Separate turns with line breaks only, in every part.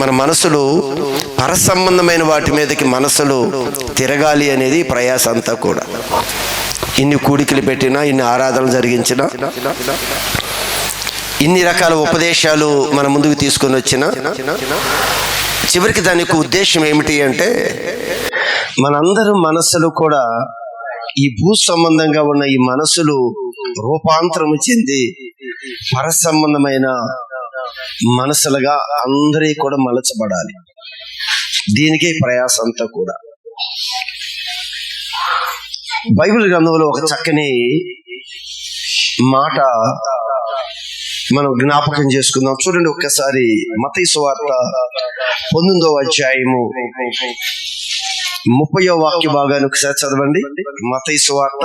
మన మనసులు పరసంబంధమైన వాటి మీదకి మనసులు తిరగాలి అనేది ప్రయాస అంతా కూడా. ఇన్ని కూడికలు పెట్టినా, ఇన్ని ఆరాధనలు జరిగించినా, ఇన్ని రకాల ఉపదేశాలు మన ముందుకు తీసుకొని వచ్చినా, చివరికి దాని యొక్క ఉద్దేశం ఏమిటి అంటే మనందరం మనస్సులు కూడా ఈ భూ సంబంధంగా ఉన్న ఈ మనసులు రూపాంతరము చెంది పరసంబంధమైన మనసులుగా అందరి కూడా మలచబడాలి. దీనికే ప్రయాస అంతా కూడా. బైబిల్ గ్రంథంలో ఒక చక్కని మాట మనం జ్ఞాపకం చేసుకుందాం. చూడండి ఒక్కసారి మత్తయి సువార్త 19వ అధ్యాయము 30వ వాక్య భాగాన్ని ఒకసారి చదవండి. మత్తయి సువార్త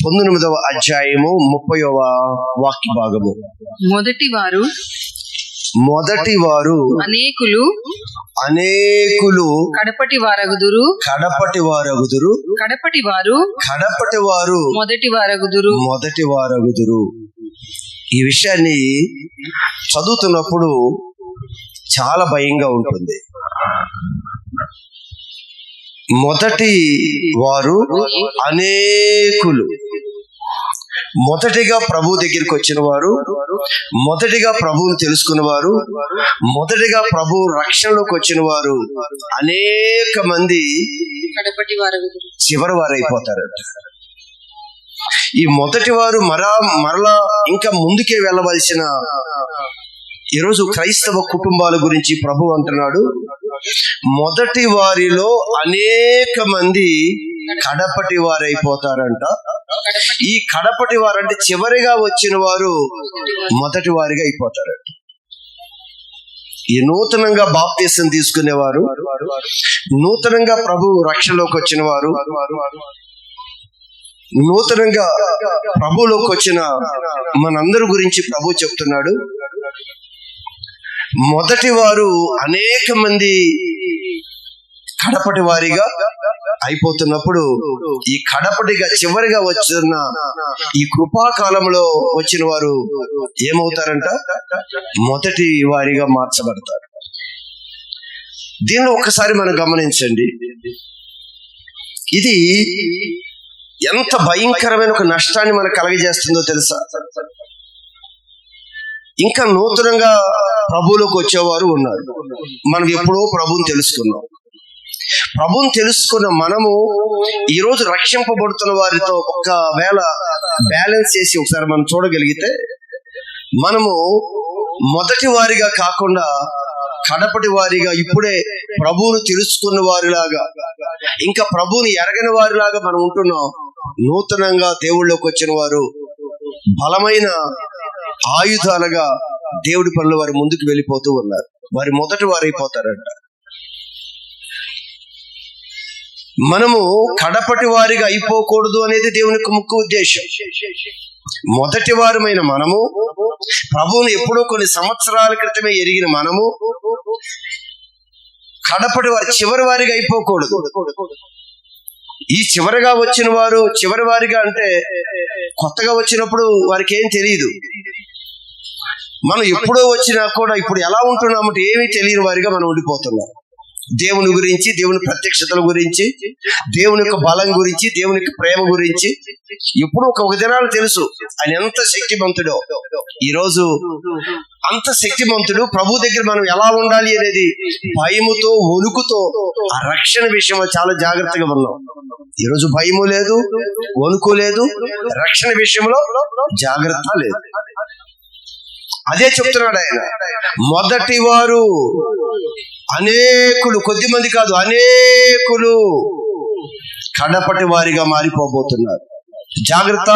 19వ అధ్యాయము 30వ వాక్య భాగము. మొదటి వారు అనేకులు
కడపటి వారగుదురు
కడపటి వారు మొదటి వారగుదురు. ఈ విషయాన్ని చదువుతున్నప్పుడు చాలా భయంగా ఉంటుంది. మొదటి వారు అనేకులు, మొదటిగా ప్రభు దగ్గరికి వచ్చిన వారు, మొదటిగా ప్రభువుని తెలుసుకున్న వారు, మొదటిగా ప్రభు రక్షణలోకి వచ్చిన వారు అనేక మంది చివరి వారు అయిపోతారట. ఈ మొదటి వారు మరలా ఇంకా ముందుకే వెళ్ళవలసిన ఈరోజు క్రైస్తవ కుటుంబాల గురించి ప్రభు అంటున్నాడు, మొదటి వారిలో అనేక మంది కడపటి వారైపోతారంట. ఈ కడపటి వారంటే చివరిగా వచ్చిన వారు మొదటి వారిగా అయిపోతారంట. ఈ నూతనంగా బాప్తిసం తీసుకునేవారు, నూతనంగా ప్రభు రక్షణలోకి వచ్చిన వారు, నూతనంగా ప్రభులోకి వచ్చిన మనందరి గురించి ప్రభు చెప్తున్నాడు. మొదటి వారు అనేక మంది కడపటి వారిగా అయిపోతున్నప్పుడు, ఈ కడపటిగా చివరిగా వచ్చిన ఈ కృపాకాలంలో వచ్చిన వారు ఏమవుతారంట? మొదటి వారిగా మార్చబడతారు. దీన్ని ఒకసారి మనం గమనించండి. ఇది ఎంత భయంకరమైన ఒక నష్టాన్ని మనకు కలగజేస్తుందో తెలుసా? ఇంకా నూతనంగా ప్రభువులోకి వచ్చేవారు ఉన్నారు. మనం ఎప్పుడో ప్రభువుని తెలుసుకున్నాం. ప్రభువుని తెలుసుకున్న మనము ఈరోజు రక్షింపబడుతున్న వారితో ఒకవేళ బ్యాలెన్స్ చేసి ఒకసారి మనం చూడగలిగితే, మనము మొదటి వారిగా కాకుండా కడపటి వారిగా, ఇప్పుడే ప్రభువును తెలుసుకున్న వారిలాగా, ఇంకా ప్రభువుని ఎరగని వారిలాగా మనం ఉంటున్నాం. నూతనంగా దేవుళ్ళలోకి వచ్చిన వారు బలమైన ఆయుధాలుగా దేవుడి పనులు వారి ముందుకు వెళ్ళిపోతూ ఉన్నారు. వారి మొదటి వారైపోతారంట. మనము కడపటి వారిగా అయిపోకూడదు అనేది దేవుని యొక్క ముఖ్య ఉద్దేశం. మొదటి వారమైన మనము, ప్రభువుని ఎప్పుడో కొన్ని సంవత్సరాల క్రితమే ఎరిగిన మనము కడపటి వారి చివరి వారిగా అయిపోకూడదు. ఈ చివరిగా వచ్చిన వారు చివరి వారిగా అంటే కొత్తగా వచ్చినప్పుడు వారికి ఏం తెలియదు. మనం ఎప్పుడో వచ్చినా కూడా ఇప్పుడు ఎలా ఉంటున్నామంటే ఏమీ తెలియని వారిగా మనం ఉండిపోతున్నాం. దేవుని గురించి, దేవుని ప్రత్యక్షతల గురించి, దేవుని యొక్క బలం గురించి, దేవుని యొక్క ప్రేమ గురించి ఎప్పుడు ఒక దినాలు తెలుసు ఆయన ఎంత శక్తిమంతుడో. ఈరోజు అంత శక్తిమంతుడు ప్రభు దగ్గర మనం ఎలా ఉండాలి అనేది భయముతో, వణుకుతో ఆ రక్షణ విషయంలో చాలా జాగ్రత్తగా ఉన్నాం. ఈరోజు భయము లేదు, వణుకు లేదు, రక్షణ విషయంలో జాగ్రత్త లేదు. అదే చెప్తున్నాడు ఆయన. మొదటి వారు అనేకులు, కొద్ది మంది కాదు, అనేకులు కడపటి వారిగా మారిపోబోతున్నారు. జాగ్రత్త.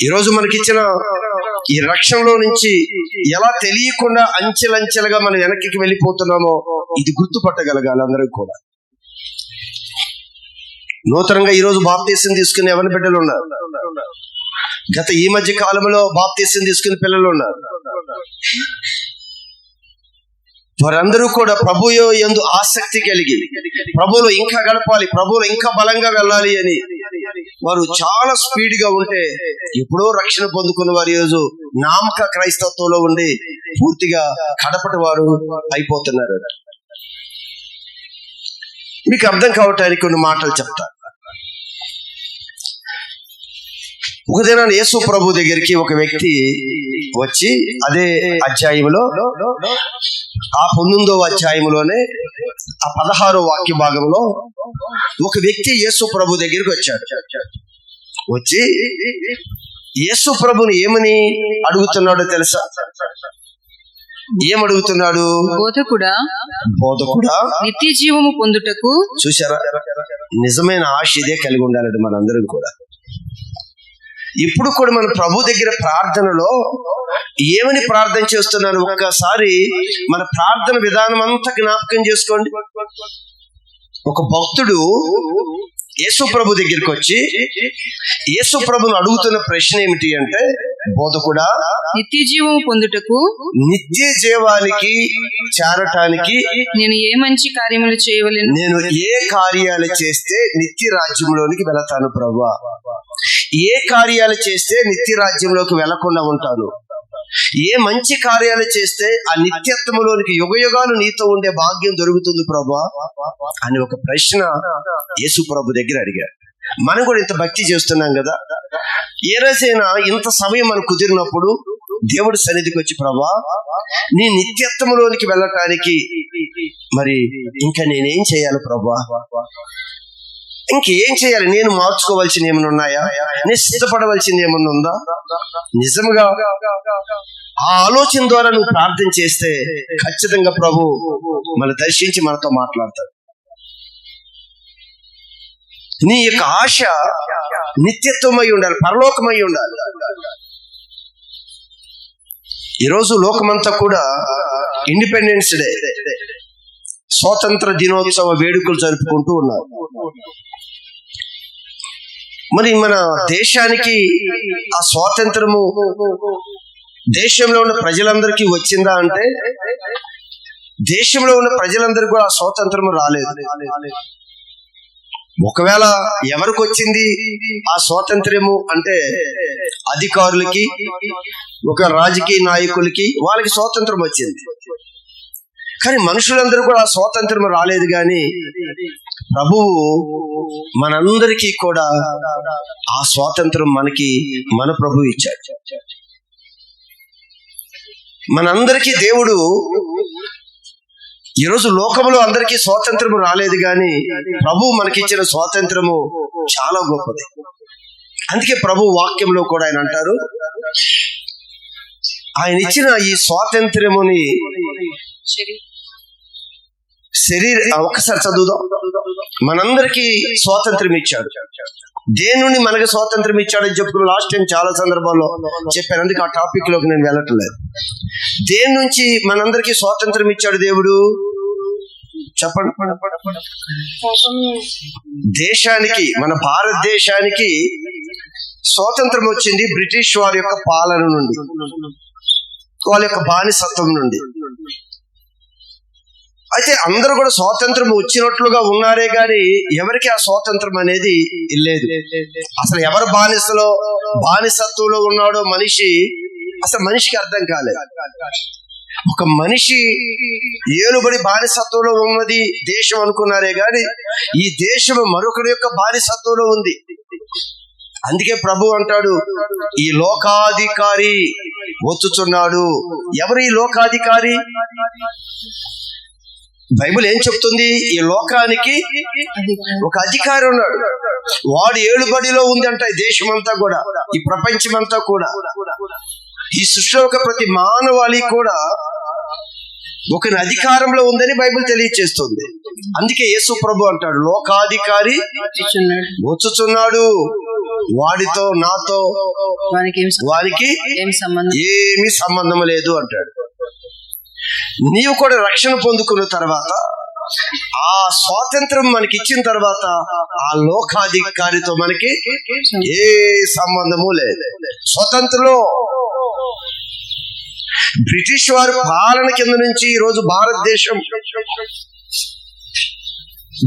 ఈరోజు మనకిచ్చిన ఈ రక్షణలో నుంచి ఎలా తెలియకుండా అంచెలంచెలుగా మనం వెనక్కి వెళ్ళిపోతున్నామో ఇది గుర్తుపట్టగలగాలి అందరూ కూడా. నూతనంగా ఈరోజు బాప్తీసం తీసుకుని ఎవరి బిడ్డలు ఉన్నారు? గత ఈ మధ్య కాలంలో బాప్తీసం తీసుకుని పిల్లలు ఉన్నారు. వారందరూ కూడా ప్రభు యందు ఆసక్తి కలిగి ప్రభువులో ఇంకా గడపాలి, ప్రభువులో ఇంకా బలంగా వెళ్ళాలి అని వారు చాలా స్పీడ్ గా ఉంటే ఎప్పుడో రక్షణ పొందుకున్న వారు ఈరోజు నామక క్రైస్తవంలో ఉండి పూర్తిగా కడపటి వారు అయిపోతున్నారు. మీకు అర్థం కావటానికి కొన్ని మాటలు చెప్తా. ఒక దినాన్ని యేసు ప్రభు దగ్గరికి ఒక వ్యక్తి వచ్చి, అదే అధ్యాయంలో ఆ 19వ అధ్యాయంలోనే ఆ 16వ వాక్య భాగంలో ఒక వ్యక్తి యేసు ప్రభు దగ్గరికి వచ్చాడు. వచ్చి యేసు ప్రభుని ఏమని అడుగుతున్నాడో తెలుసా? ఏమడుగుతున్నాడు?
బోధకుడా
నిత్య
జీవము పొందుటకు.
చూసారా, నిజమైన ఆశ ఇదే కలిగి ఉండాలండి మనందరం కూడా. ఇప్పుడు కూడా మన ప్రభు దగ్గర ప్రార్థనలో ఏమని ప్రార్థన చేస్తున్నాను ఒక్కసారి మన ప్రార్థన విధానం అంతా జ్ఞాపకం చేసుకోండి. ఒక భక్తుడు యేసు ప్రభు దగ్గరికి వచ్చి యేసు ప్రభుని అడుగుతున్న ప్రశ్న ఏమిటి అంటే, బోధకుడా,
నిత్య జీవము పొందుటకు,
నిత్య జీవానికి చేరటానికి
నేను ఏ మంచి కార్యములు చేయవలెను?
నేను ఏ కార్యాలు చేస్తే నిత్య రాజ్యంలోనికి వెళతాను ప్రభువా? ఏ కార్యాలు చేస్తే నిత్య రాజ్యంలోకి వెళ్లకుండా ఉంటాను? ఏ మంచి కార్యాలు చేస్తే ఆ నిత్యత్వములోనికి యుగయుగాలు నీతో ఉండే భాగ్యం దొరుకుతుంది ప్రభువా అని ఒక ప్రశ్న యేసు ప్రభు దగ్గర అడిగాడు. మనం కూడా ఇంత భక్తి చేస్తున్నాం కదా, ఏ రోజైనా ఇంత సమయం మనకు కుదిరినప్పుడు దేవుడి సన్నిధికి వచ్చి, ప్రభువా నీ నిత్యత్వములోనికి వెళ్ళటానికి మరి ఇంకా నేనేం చేయాలి ప్రభువా? ఇంకేం చేయాలి? నేను మార్చుకోవాల్సింది ఏమైనా ఉన్నాయా? నేను సిద్ధపడవలసింది ఏమన్నా ఉందా? నిజంగా ఆ ఆలోచన ద్వారా నువ్వు ప్రార్థన చేస్తే ఖచ్చితంగా ప్రభు మన దర్శించి మనతో మాట్లాడతాడు. నీ యొక్క ఆశ నిత్యత్వమై ఉండాలి, పరలోకమై ఉండాలి. ఈరోజు లోకమంతా కూడా ఇండిపెండెన్స్ డే, స్వాతంత్ర దినోత్సవ వేడుకలు జరుపుకుంటూ ఉన్నారు. మరి మన దేశానికి ఆ స్వాతంత్రము దేశంలో ఉన్న ప్రజలందరికీ వచ్చిందా అంటే, దేశంలో ఉన్న ప్రజలందరికీ కూడా ఆ స్వాతంత్రము రాలేదు. ఒకవేళ ఎవరికి వచ్చింది ఆ స్వాతంత్ర్యము అంటే, అధికారులకి, ఒక రాజకీయ నాయకులకి, వాళ్ళకి స్వాతంత్రం వచ్చింది. కానీ మనుషులందరూ కూడా ఆ స్వాతంత్రం రాలేదు. కానీ ప్రభువు మనందరికీ కూడా ఆ స్వాతంత్రం మన ప్రభువు ఇచ్చాడు. మనందరికీ దేవుడు ఈరోజు లోకంలో అందరికీ స్వాతంత్రము రాలేదు, కానీ ప్రభు మనకిచ్చిన స్వాతంత్రము చాలా గొప్పది. అందుకే ప్రభు వాక్యంలో కూడా ఆయన అంటారు, ఆయన ఇచ్చిన ఈ స్వాతంత్ర్యముని ఒకసారి చదువుదాం. మనందరికీ స్వాతంత్రం ఇచ్చాడు. దేని నుండి మనకి స్వాతంత్రం ఇచ్చాడని చెప్పుకుని లాస్ట్ టైం చాలా సందర్భాల్లో చెప్పాను, అందుకే ఆ టాపిక్ లోకి నేను వెళ్ళట్లేదు. దేని నుంచి మనందరికీ స్వాతంత్రం ఇచ్చాడు దేవుడు? చెప్పండి. దేశానికి, మన భారతదేశానికి స్వాతంత్రం వచ్చింది బ్రిటిష్ వారి యొక్క పాలన నుండి, వాళ్ళ యొక్క బానిసత్వం నుండి. అయితే అందరూ కూడా స్వాతంత్రం వచ్చినట్లుగా ఉన్నారే గాని ఎవరికి ఆ స్వాతంత్రం అనేది లేదు. అసలు ఎవరు బానిసత్వంలో ఉన్నాడో మనిషికి అర్థం కాలేదు. ఒక మనిషి ఏలుబడి బానిసత్వంలో ఉన్నది దేశం అనుకున్నారే గాని ఈ దేశం మరొకరి యొక్క బానిసత్వంలో ఉంది. అందుకే ప్రభు అంటాడు, ఈ లోకాధికారి వచ్చుచున్నాడు. ఎవరు ఈ లోకాధికారి? బైబిల్ ఏం చెప్తుంది? ఈ లోకానికి ఒక అధికారి ఉన్నాడు. వాడు ఏలుబడిలో ఉంది అంట. ఈ దేశమంతా కూడా, ఈ ప్రపంచమంతా కూడా, ఈ సృష్టిలో ఒక ప్రతి మానవాళి కూడా ఒక అధికారంలో ఉందని బైబిల్ తెలియజేస్తుంది. అందుకే యేసు ప్రభు అంటాడు, లోకాధికారి వచ్చుచున్నాడు, వాడితో నాతో వారికి ఏమీ సంబంధం లేదు అంటాడు. నీవు కూడా రక్షణ పొందుకున్న తర్వాత, ఆ స్వాతంత్రం మనకి ఇచ్చిన తర్వాత, ఆ లోకాధికారితో మనకి ఏ సంబంధము లేదు. స్వతంత్రంలో బ్రిటిష్ వారి పాలన కింద నుంచి ఈరోజు భారతదేశం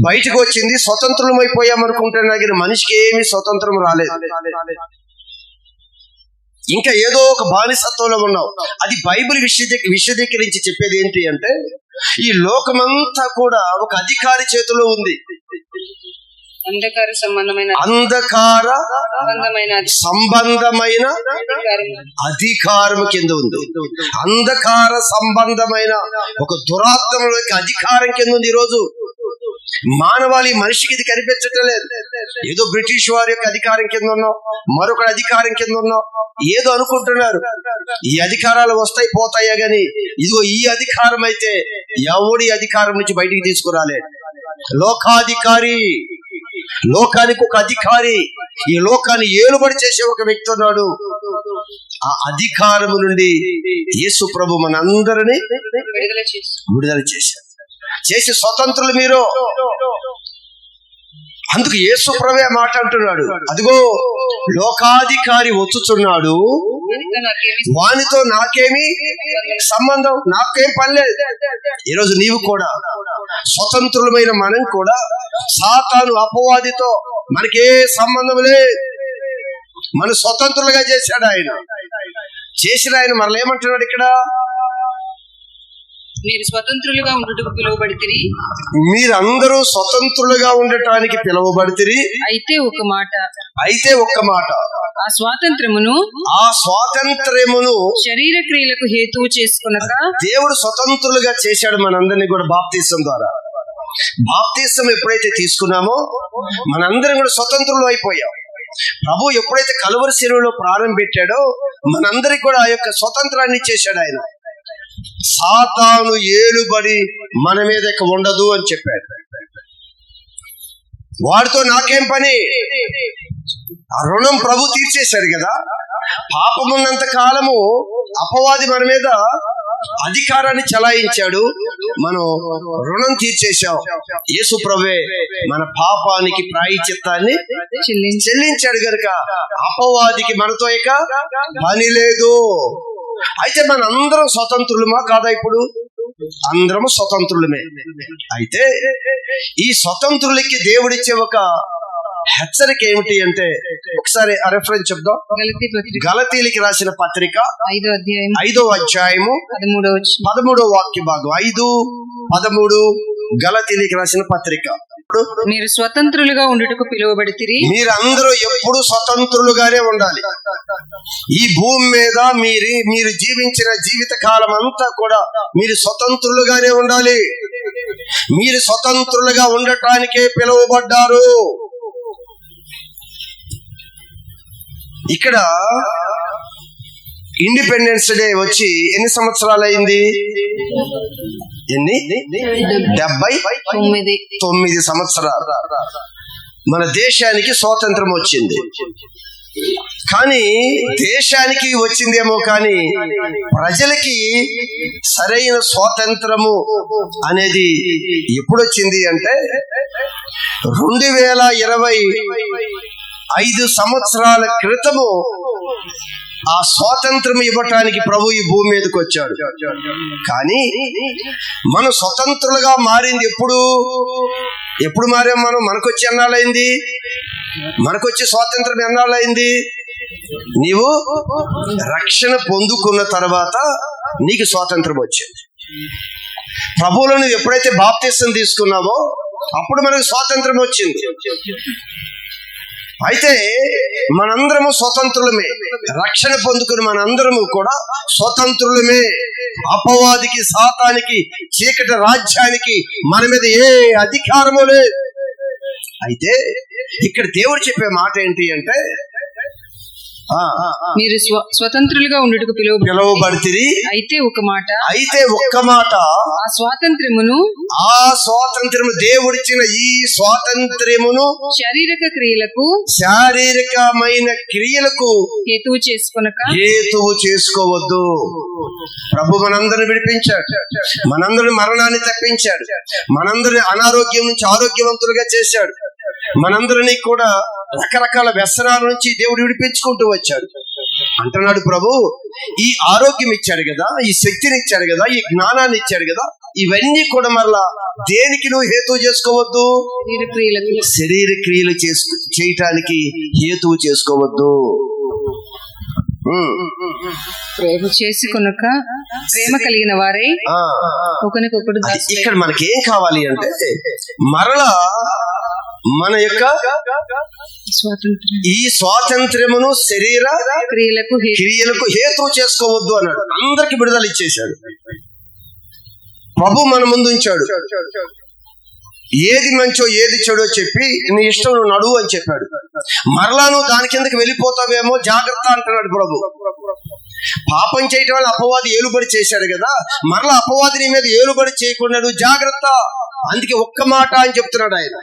బయటకు వచ్చింది, స్వతంత్రం అయిపోయామనుకుంటున్నా కానీ మనిషికి ఏమీ స్వతంత్రం రాలేదు. ఇంకా ఏదో ఒక బానిసత్వంలో ఉన్నావు. అది బైబిల్ విశదీకరించి చెప్పేది ఏంటి అంటే, ఈ లోకమంతా కూడా ఒక అధికారి చేతిలో ఉంది.
అంధకార సంబంధమైన
అధికారం కింద ఉంది. అంధకార సంబంధమైన ఒక దురాత్మలోకి అధికారం కింద ఉంది. ఈరోజు మానవాళి మనిషికి ఇది కనిపించటం లేదు. ఏదో బ్రిటిష్ వారి యొక్క అధికారం కింద ఉన్నాం, మరొక అధికారం కింద ఉన్నాం ఏదో అనుకుంటున్నారు. ఈ అధికారాలు వస్తాయి పోతాయా గాని ఇదిగో ఈ అధికారం అయితే ఎవడి అధికారం నుంచి బయటికి తీసుకురాలే. లోకాధికారి, లోకానికి ఒక అధికారి, ఈ లోకాన్ని ఏలుబడి చేసే ఒక వ్యక్తి ఉన్నాడు. ఆ అధికారం నుండి యేసు ప్రభు మనందరినీ విడుదల చేశారు. చేసి స్వతంత్రులు మీరు. అందుకు యేసు ప్రభు మాట అంటున్నాడు, అదిగో లోకాధికారి వచ్చుచున్నాడు, వానితో నాకేమి సంబంధం, నాకేం పనిలేదు. ఈరోజు నీవు కూడా స్వతంత్రులమైన మనం కూడా సాతాను అపవాదితో మనకే సంబంధం లేదు. మన స్వతంత్రులుగా చేశాడు ఆయన. చేసిన ఆయన మనల్ని ఏమంటున్నాడు ఇక్కడ,
మీరు స్వతంత్రులుగా ఉండటకు పిలువబడితిరి.
మీరందరూ స్వతంత్రులుగా ఉండటానికి పిలువబడితిరి.
అయితే ఒక్క మాట, ఆ స్వాతంత్రమును శరీర క్రియలకు హేతువు చేసుకొనక.
దేవుడు స్వతంత్రులుగా చేశాడు మనందరినీ కూడా బాప్తిసం ద్వారా. బాప్తిసం ఎప్పుడైతే తీసుకున్నామో మనందరం కూడా స్వతంత్రులు అయిపోయాం. ప్రభు ఎప్పుడైతే కలువరి శిలువలో ప్రాణం పెట్టాడో మనందరికి కూడా ఆ యొక్క స్వతంత్రాన్ని చేశాడు ఆయన. సాతాను ఏలుబడి మన మీద ఉండదు అని చెప్పాడు. వాడితో నాకేం పని, ఆ రుణం ప్రభు తీర్చేశాడు కదా. పాపమున్నంత కాలము అపవాది మన మీద అధికారాన్ని చలాయించాడు, మనం రుణం తీర్చేశాం. యేసు ప్రభువే మన పాపానికి ప్రాయశ్చిత్తాన్ని చెల్లించాడు గనుక అపవాదికి మనతో ఇక పని లేదు. అయితే మన అందరం స్వతంత్రులమా కాదా? ఇప్పుడు అందరము స్వతంత్రులమే. అయితే ఈ స్వతంత్రులకి దేవుడిచ్చే ఒక హెచ్చరిక ఏమిటి అంటే, ఒకసారి ఆ రెఫరెన్స్ చెప్దాం. గలతీయులకు రాసిన పత్రిక 5వ అధ్యాయము 13వ వాక్య భాగం. 5:13 గలతీయులకు రాసిన పత్రిక.
మీరు స్వతంత్రులుగా ఉండుటకు పిలువబడితిరి.
మీరందరూ ఎప్పుడు స్వతంత్రులుగానే ఉండాలి. ఈ భూమి మీద మీరు జీవించిన జీవిత కాలం అంతా కూడా మీరు స్వతంత్రులుగానే ఉండాలి. మీరు స్వతంత్రులుగా ఉండటానికే పిలువబడ్డారు. ఇక్కడ ఇండిపెండెన్స్ డే వచ్చి ఎన్ని సంవత్సరాలు అయింది? 79 సంవత్సరాలు మన దేశానికి స్వాతంత్రం వచ్చింది. కానీ దేశానికి వచ్చిందేమో కానీ ప్రజలకి సరైన స్వాతంత్రము అనేది ఎప్పుడు వచ్చింది అంటే 2025 సంవత్సరాల క్రితము ఆ స్వాతంత్రం ఇవ్వటానికి ప్రభు ఈ భూమి మీదకి వచ్చాడు. కానీ మనం స్వతంత్రులుగా మారింది ఎప్పుడు మారాం మనం? మనకొచ్చి ఎన్నాళ్ళైంది? మనకొచ్చి స్వాతంత్రం ఎన్నాళ్ళైంది? నీవు రక్షణ పొందుకున్న తర్వాత నీకు స్వాతంత్రం వచ్చింది. ప్రభువులో నువ్వు ఎప్పుడైతే బాప్తిసం తీసుకున్నావో అప్పుడు మనకు స్వాతంత్రం వచ్చింది. అయితే మనందరము స్వతంత్రులమే. రక్షణ పొందుకుని మనందరము కూడా స్వతంత్రులమే. అపవాదికి, సాతానికి, చీకటి రాజ్యానికి మన మీద ఏ అధికారము లేదు. అయితే ఇక్కడ దేవుడు చెప్పే మాట ఏంటి అంటే,
మీరు స్వతంత్రులుగా ఉండుటకు
పిలువబడితిరి.
అయితే ఒక్క
మాట,
ఆ స్వాతంత్రమును
దేవుడిచ్చిన ఈ స్వాతంత్ర్యమును శారీరకమైన క్రియలకు
హేతువు
చేసుకోవద్దు. ప్రభు మనందరిని విడిపించాడు, మనందరిని మరణాన్ని తప్పించాడు, మనందరిని అనారోగ్యం నుంచి ఆరోగ్యవంతులుగా చేశాడు, మనందరినీ కూడా రకరకాల వ్యసనాల నుంచి దేవుడు విడిపించుకుంటూ వచ్చాడు. అంటున్నాడు ప్రభు, ఈ ఆరోగ్యం ఇచ్చాడు కదా, ఈ శక్తిని ఇచ్చాడు కదా, ఈ జ్ఞానాన్ని ఇచ్చాడు కదా, ఇవన్నీ కూడా మరలా దేనికి నువ్వు హేతువు చేసుకోవద్దు?
శరీర క్రియలకు
శరీర క్రియలు చేయటానికి హేతువు చేసుకోవద్దు.
ప్రేమ చేసుకొనక ప్రేమ కలిగిన వారై ఒకరికొకడు
ఇక్కడ మనకి ఏం కావాలి అంటే మరలా మన యొక్క ఈ స్వాతంత్ర్యమును శరీర క్రియలకు హేతువు చేసుకోవద్దు అన్నాడు. అందరికి విడుదల ఇచ్చేశాడు. ప్రభు మన ముందు ఉంచాడు. ఏది మంచో ఏది చెడో చెప్పి నీ ఇష్టం నువ్వు నడువు అని చెప్పాడు. మరలా నువ్వు దాని కిందకి వెళ్ళిపోతావేమో జాగ్రత్త అంటున్నాడు ప్రభు. పాపం చేయటం వల్ల అపవాది ఏలుబడి చేశాడు కదా, మరలా అపవాది నీ మీద ఏలుబడి చేయకుండా నువ్వు జాగ్రత్త. అందుకే ఒక్క మాట అని చెప్తున్నాడు ఆయన.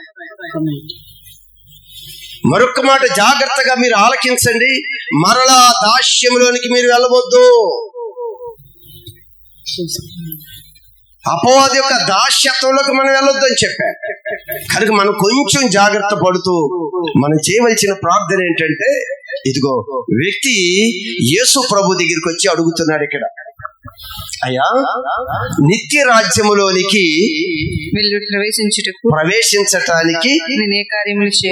మరొక్క మాట జాగ్రత్తగా మీరు ఆలకించండి. మరలా దాస్యంలోనికి మీరు వెళ్ళవద్దు. అపవాది యొక్క దాస్యత్వంలోకి మనం వెళ్ళొద్దు అని చెప్పాడు. కనుక మనం కొంచెం జాగ్రత్త పడుతూ మనం చేయవలసిన ప్రార్థన ఏంటంటే, ఇదిగో వ్యక్తి యేసు ప్రభు దగ్గరికి వచ్చి అడుగుతున్నాడు ఇక్కడ, అయ్యా నిత్య రాజ్యములోనికి ప్రవేశించటానికి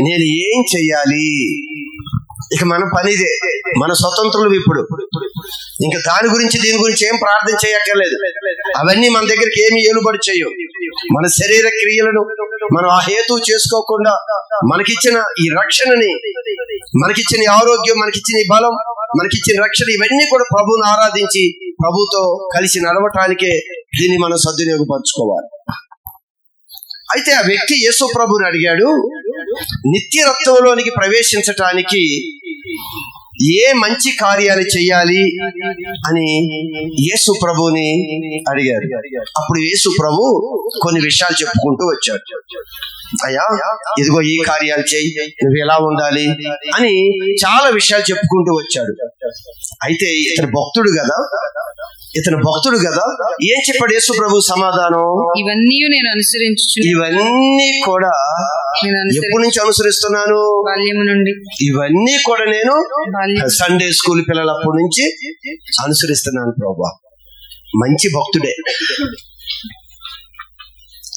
నేను ఏం చెయ్యాలి? ఇక మన పనిదే, మన స్వతంత్రులు. ఇప్పుడు ఇంకా దాని గురించి దీని గురించి ఏం ప్రార్థన చేయక్కర్లేదు. అవన్నీ మన దగ్గరికి ఏమి ఏలుబడి చేయవు. మన శరీర క్రియలను మనం ఆ హేతువు చేసుకోకుండా మనకిచ్చిన ఈ రక్షణని, మనకిచ్చిన ఈ ఆరోగ్యం, మనకిచ్చిన ఈ బలం, మనకిచ్చిన రక్షణ, ఇవన్నీ కూడా ప్రభువుని ఆరాధించి ప్రభుతో కలిసి నడవటానికే దీన్ని మనం సద్వినియోగపరచుకోవాలి. అయితే ఆ వ్యక్తి యేసు ప్రభుని అడిగాడు, నిత్య రక్తంలోనికి ప్రవేశించటానికి ఏ మంచి కార్యాలు చేయాలి అని యేసు ప్రభుని అడిగారు. అప్పుడు యేసు ప్రభు కొన్ని విషయాలు చెప్పుకుంటూ వచ్చాడు. అయ్యా ఇదిగో ఈ కార్యాలు చేయి, నువ్వు ఎలా ఉండాలి అని చాలా విషయాలు చెప్పుకుంటూ వచ్చాడు. అయితే ఇతను భక్తుడు కదా, ఏం చెప్పాడు యేసు ప్రభు సమాధానం?
ఇవన్నీ నేను అనుసరించు.
ఇవన్నీ కూడా ఎప్పటి నుంచి అనుసరిస్తున్నాను?
బాల్యము నుండి.
ఇవన్నీ కూడా నేను సండే స్కూల్ పిల్లలప్పటి నుంచి అనుసరిస్తున్నాను ప్రభు. మంచి భక్తుడే,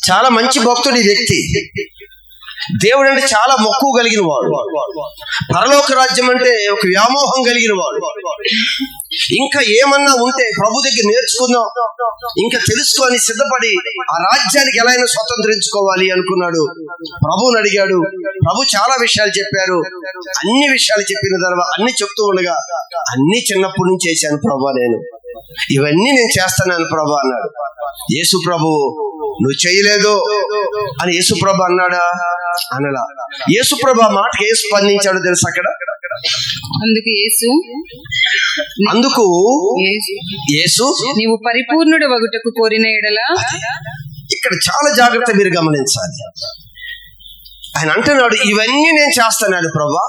చాలా మంచి భక్తుడు ఈ వ్యక్తి. దేవుడు అంటే చాలా మక్కువ కలిగిన వాడు. పరలోక రాజ్యం అంటే ఒక వ్యామోహం కలిగిన వాడు. ఇంకా ఏమన్నా ఉంటే ప్రభు దగ్గర నేర్చుకుందాం, ఇంకా తెలుసుకొని సిద్ధపడి ఆ రాజ్యానికి ఎలా అయినా స్వతంత్రించుకోవాలి అనుకున్నాడు. ప్రభువుని అడిగాడు. ప్రభు చాలా విషయాలు చెప్పారు. అన్ని విషయాలు చెప్పిన తర్వాత అన్ని చెప్తూ ఉండగా, అన్ని చిన్నప్పటి నుంచి చేశాను ప్రభు, నేను ఇవన్నీ నేను చేస్తున్నాను ప్రభు అన్నాడు. యేసు ప్రభు నువ్వు చేయలేదు అని యేసు ప్రభు అన్నాడా? అనలా. యేసు ప్రభు ఆ మాటకి ఏ స్పందించాడో తెలుసు అక్కడ. అందుకు యేసు
నీవు పరిపూర్ణుడు వగుటకు కోరిన ఎడల.
ఇక్కడ చాలా జాగ్రత్త మీరు గమనించాలి. ఆయన అంటున్నాడు, ఇవన్నీ నేను చేస్తున్నాను ప్రభా.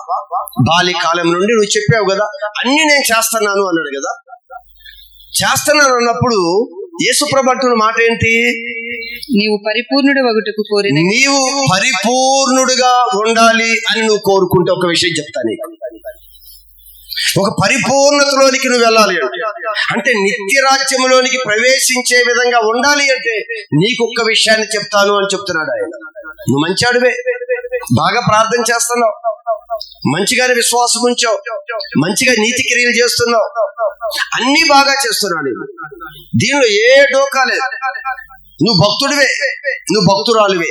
బాల్యకాలం నుండి నువ్వు చెప్పావు కదా, అన్ని నేను చేస్తున్నాను అన్నాడు కదా. చేస్తున్నాను అన్నప్పుడు యేసు ప్రభు అంటున్న మాట ఏంటి?
నీవు పరిపూర్ణుడు వగుటకు కోరిన.
నీవు పరిపూర్ణుడుగా ఉండాలి అని నువ్వు కోరుకుంటే ఒక విషయం చెప్తాను. ఒక పరిపూర్ణతలోనికి నువ్వు వెళ్ళాలి అంటే నిత్య రాజ్యంలోనికి ప్రవేశించే విధంగా ఉండాలి అంటే నీకు ఒక్క విషయాన్ని చెప్తాను అని చెప్తున్నాడు ఆయన. నువ్వు మంచాడివే, బాగా ప్రార్థన చేస్తున్నావు, మంచిగానే విశ్వాసం ఉంచావు, మంచిగా నీతి క్రియలు చేస్తున్నావు, అన్ని బాగా చేస్తున్నాడు. దీనిలో ఏ డోకా లేదు. నువ్వు భక్తుడివే, నువ్వు భక్తురాలివే,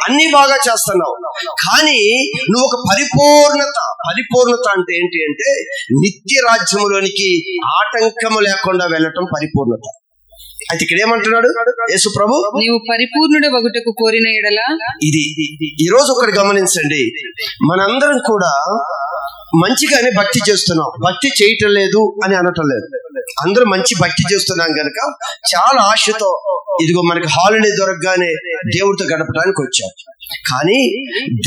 అన్ని బాగా చేస్తున్నావు. కానీ నువ్వు ఒక పరిపూర్ణత అంటే ఏంటి అంటే నిత్య రాజ్యములోనికి ఆటంకము లేకుండా వెళ్ళటం పరిపూర్ణత. అయితే ఇక్కడ ఏమంటున్నాడు యేసు ప్రభు?
నీవు పరిపూర్ణుడు వగుటకు కోరిన ఎడల. ఇది
ఈ రోజు ఒకటి గమనించండి. మనందరం కూడా మంచిగానే భక్తి చేస్తున్నాం, భక్తి చేయటం లేదు అని అనటం లేదు. అందరూ మంచి భక్తి చేస్తున్నాం కనుక చాలా ఆశతో ఇదిగో మనకి హాలిడే దొరకగానే దేవుడితో గడపడానికి వచ్చాం. కానీ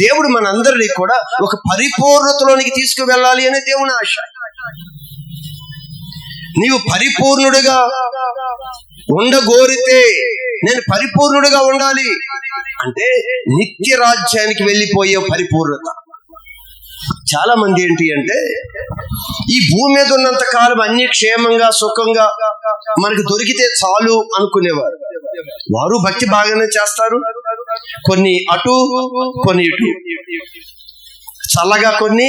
దేవుడు మనందరినీ కూడా ఒక పరిపూర్ణతలోనికి తీసుకువెళ్ళాలి అనే దేవుని ఆశ. నీవు పరిపూర్ణుడిగా ఉండగోరితే, నేను పరిపూర్ణుడిగా ఉండాలి అంటే నిత్య రాజ్యానికి వెళ్ళిపోయే పరిపూర్ణత. చాలా మంది ఏంటి అంటే ఈ భూమి మీద ఉన్నంత కాలం అన్ని క్షేమంగా సుఖంగా మనకు దొరికితే చాలు అనుకునేవారు. వారు భక్తి బాగానే చేస్తారు, కొన్ని అటు కొన్ని ఇటు, చల్లగా కొన్ని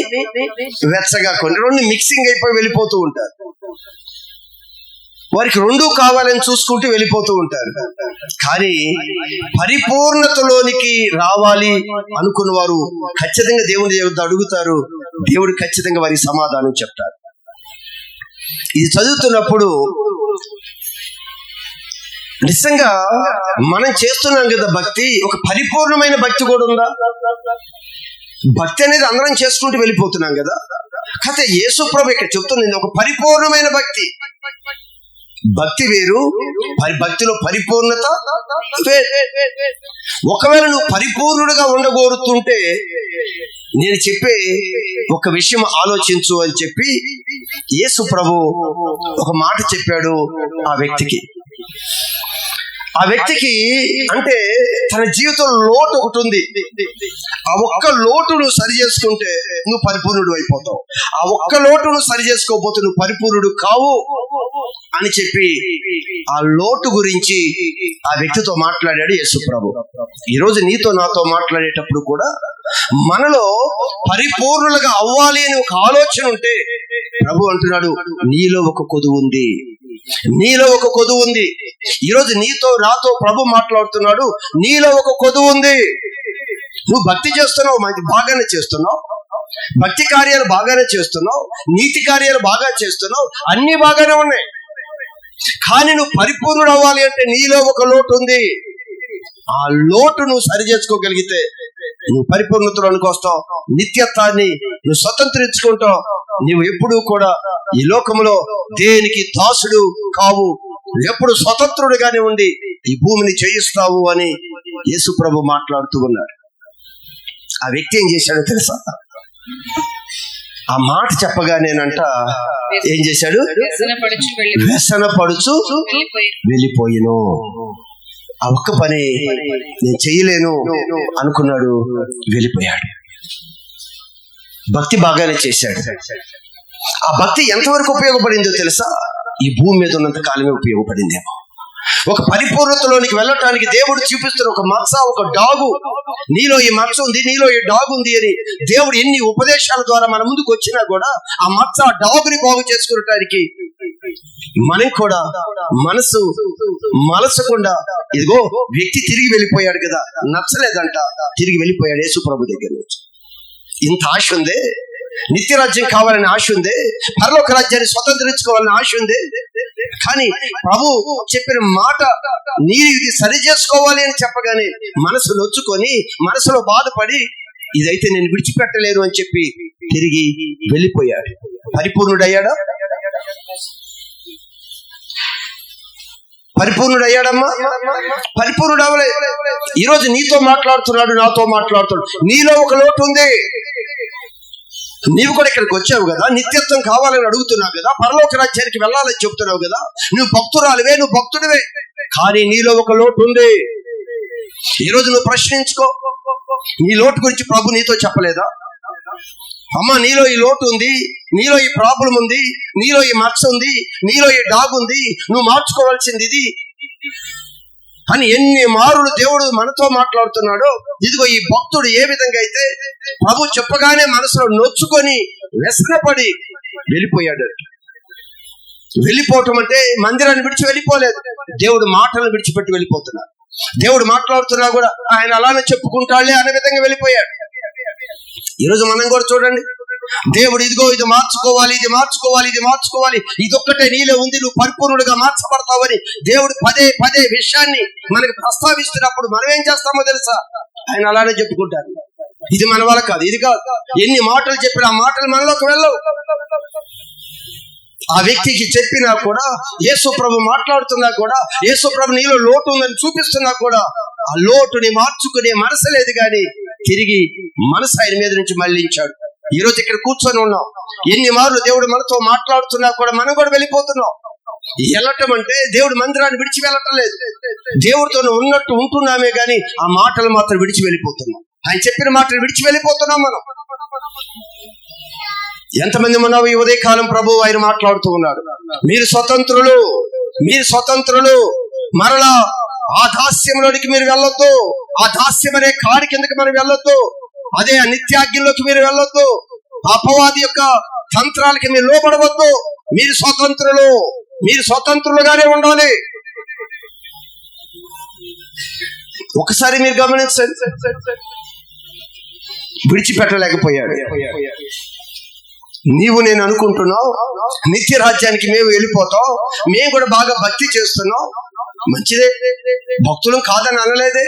వెచ్చగా కొన్ని, రెండు మిక్సింగ్ అయిపోయి వెళ్ళిపోతూ ఉంటారు. వారికి రెండు కావాలని చూసుకుంటూ వెళ్ళిపోతూ ఉంటారు. కానీ పరిపూర్ణతలోనికి రావాలి అనుకున్న వారు ఖచ్చితంగా దేవుని దేవుడు అడుగుతారు, దేవుడు ఖచ్చితంగా వారికి సమాధానం చెప్తారు. ఇది చదువుతున్నప్పుడు నిజంగా మనం చేస్తున్నాం కదా భక్తి, ఒక పరిపూర్ణమైన భక్తి కూడా ఉందా? భక్తి అనేది అందరం చేసుకుంటూ వెళ్ళిపోతున్నాం కదా. కథ యేసు ప్రభు ఇక్కడ చెప్తుంది ఒక పరిపూర్ణమైన భక్తి. భక్తి వేరు, భక్తిలో పరిపూర్ణత వేరు. ఒకవేళ నువ్వు పరిపూర్ణుడిగా ఉండగోరుతుంటే నేను చెప్పే ఒక విషయం ఆలోచించు అని చెప్పి యేసు ప్రభు ఒక మాట చెప్పాడు ఆ వ్యక్తికి. ఆ వ్యక్తికి అంటే తన జీవితంలో లోటు ఒకటి ఉంది. ఆ ఒక్క లోటు నువ్వు సరి చేసుకుంటే నువ్వు పరిపూర్ణుడు అయిపోతావు. ఆ ఒక్క లోటు నువ్వు సరి చేసుకోకపోతే నువ్వు పరిపూర్ణుడు కావు అని చెప్పి ఆ లోటు గురించి ఆ వ్యక్తితో మాట్లాడాడు యేసు ప్రభు. ఈరోజు నీతో నాతో మాట్లాడేటప్పుడు కూడా మనలో పరిపూర్ణులుగా అవ్వాలి అని ఒక ఆలోచన ఉంటే ప్రభు అంటున్నాడు, నీలో ఒక కొదువు ఉంది, నీలో ఒక కొదువు ఉంది. ఈరోజు నీతో నాతో ప్రభు మాట్లాడుతున్నాడు, నీలో ఒక కొదువు ఉంది. నువ్వు భక్తి చేస్తున్నావు, బాగానే చేస్తున్నావు, భక్తి కార్యాలు బాగానే చేస్తున్నావు, నీతి కార్యాలు బాగా చేస్తున్నావు, అన్ని బాగానే ఉన్నాయి. కానీ నువ్వు పరిపూర్ణుడు అవ్వాలి అంటే నీలో ఒక లోటు ఉంది. ఆ లోటు నువ్వు సరి చేసుకోగలిగితే నువ్వు పరిపూర్ణతలోనికి వస్తావు, నిత్యత్వాన్ని నువ్వు స్వతంత్రించుకుంటావు. నువ్వు ఎప్పుడూ కూడా ఈ లోకంలో దేనికి దాసుడు కావు, ఎప్పుడు స్వతంత్రుడిగానే ఉండి ఈ భూమిని చేయిస్తావు అని యేసు ప్రభు మాట్లాడుతూ ఉన్నాడు. ఆ వ్యక్తి ఏం చేశాడో తెలుసా? ఆ మాట చెప్పగానేనంట ఏం చేశాడు? వ్యసన పడుచు వెళ్ళిపోయిను. ఆ ఒక్క పని నేను చేయలేను అనుకున్నాడు, వెళ్ళిపోయాడు. భక్తి బాగానే చేశాడు. ఆ భక్తి ఎంతవరకు ఉపయోగపడిందో తెలుసా? ఈ భూమి మీద ఉన్నంత కాలమే ఉపయోగపడిందేమో. ఒక పరిపూర్ణతలోనికి వెళ్ళటానికి దేవుడు చూపిస్తున్న ఒక మచ్చ, ఒక డాగు, నీలో ఈ మచ్చ ఉంది, నీలో ఈ డాగు ఉంది అని దేవుడు ఎన్ని ఉపదేశాల ద్వారా మన ముందుకు వచ్చినా కూడా ఆ మచ్చ డాగుని బాగు చేసుకునటానికి మనం కూడా మనసకుండా ఇదిగో వ్యక్తి తిరిగి వెళ్ళిపోయాడు కదా, నచ్చలేదంట, తిరిగి వెళ్ళిపోయాడు యేసు ప్రభు దగ్గర నుంచి. ఇంత ఆశ ఉందే, నిత్య రాజ్యం కావాలని ఆశ ఉంది, పరలోక రాజ్యాన్ని స్వతంత్రించుకోవాలని ఆశ ఉంది. కానీ ప్రభు చెప్పిన మాట నీరు ఇది సరి చేసుకోవాలి అని చెప్పగానే మనసు నొచ్చుకొని మనసులో బాధపడి ఇదైతే నేను విడిచిపెట్టలేను అని చెప్పి తిరిగి వెళ్ళిపోయాడు. పరిపూర్ణుడయ్యాడా? పరిపూర్ణుడయ్యాడమ్మా? పరిపూర్ణుడు అవ్వలే. ఈరోజు నీతో మాట్లాడుతున్నాడు, నాతో మాట్లాడుతున్నాడు. నీలో ఒక లోటు ఉంది. నీవు కూడా ఇక్కడికి వచ్చావు కదా, నిత్యత్వం కావాలని అడుగుతున్నావు కదా, పరలోక రాజ్యానికి వెళ్ళాలని చెప్తున్నావు కదా, నువ్వు భక్తురాలివే, నువ్వు భక్తుడివే. కానీ నీలో ఒక లోటు ఉంది. ఈరోజు నువ్వు ప్రశ్నించుకో, నీ లోటు గురించి ప్రభు నీతో చెప్పలేదా? అమ్మ, నీలో ఈ లోటు ఉంది, నీలో ఈ ప్రాబ్లం ఉంది, నీలో ఈ మచ్చ ఉంది, నీలో ఈ డాగ్ ఉంది, నువ్వు మార్చుకోవాల్సింది ఇది అని ఎన్ని మారులు దేవుడు మనతో మాట్లాడుతున్నాడో. ఇదిగో ఈ భక్తుడు ఏ విధంగా అయితే ప్రభు చెప్పగానే మనసులో నొచ్చుకొని వ్యసనపడి వెళ్ళిపోయాడు. వెళ్ళిపోవటం అంటే మందిరాన్ని విడిచి వెళ్ళిపోలేదు, దేవుడు మాటలను విడిచిపెట్టి వెళ్ళిపోతున్నాడు. దేవుడు మాట్లాడుతున్నా కూడా ఆయన అలానే చెప్పుకుంటాడులే అనే విధంగా వెళ్ళిపోయాడు. ఈరోజు మనం కూడా చూడండి, దేవుడు ఇదిగో ఇది మార్చుకోవాలి, ఇది మార్చుకోవాలి, ఇది మార్చుకోవాలి, ఇదొక్కటే నీలో ఉంది, నువ్వు పరిపూర్ణుడిగా మార్చబడతావని దేవుడు పదే పదే విషయాన్ని మనకి ప్రస్తావిస్తున్నప్పుడు మనం ఏం చేస్తామో తెలుసా? ఆయన అలానే చెప్పుకుంటారు, ఇది మన వల్ల కాదు, ఇది కాదు. ఎన్ని మాటలు చెప్పినా ఆ మాటలు మనలోకి వెళ్ళవు. ఆ వ్యక్తికి చెప్పినా కూడా, యేసు ప్రభు మాట్లాడుతున్నా కూడా, యేసు ప్రభు నీలో లోటు ఉందని చూపిస్తున్నా కూడా ఆ లోటుని మార్చుకునే మనసు లేదు. కానీ తిరిగి మనసు ఆయన మీద నుంచి మళ్ళించాడు. ఈ రోజు ఇక్కడ కూర్చొని ఉన్నాం, ఎన్ని మార్లు దేవుడు మనతో మాట్లాడుతున్నా కూడా మనం కూడా వెళ్ళిపోతున్నాం. వెళ్ళటం అంటే దేవుడు మందిరాన్ని విడిచి వెళ్ళటం లేదు, దేవుడితో ఉన్నట్టు ఉంటున్నామే కానీ ఆ మాటలు మాత్రం విడిచి వెళ్ళిపోతున్నాం. ఆయన చెప్పిన మాటలు విడిచి వెళ్ళిపోతున్నాం మనం. ఎంతమంది ఉన్నావు ఈ ఉదయకాలం ప్రభు ఆయన మాట్లాడుతూ ఉన్నాడు, మీరు స్వతంత్రులు, మీరు స్వతంత్రులు, మరలా ఆ దాస్యంలోనికి మీరు వెళ్ళొద్దు. ఆ దాస్యం అనే కాడి కిందకి మనం వెళ్ళొద్దు. అదే నిత్యాగ్నిలోకి మీరు వెళ్ళొద్దు. అపవాది యొక్క తంత్రాలకి మీరు లోపడవద్దు. మీరు స్వతంత్రులుగానే ఉండాలి. ఒకసారి మీరు గమనించండి, విడిచిపెట్టలేకపోయాడు. నీవు నేను అనుకుంటున్నావు నిత్య రాజ్యానికి మేము వెళ్ళిపోతాం, మేము కూడా బాగా భక్తి చేస్తున్నాం, మంచిదే, భక్తులం కాదని అనలేదే.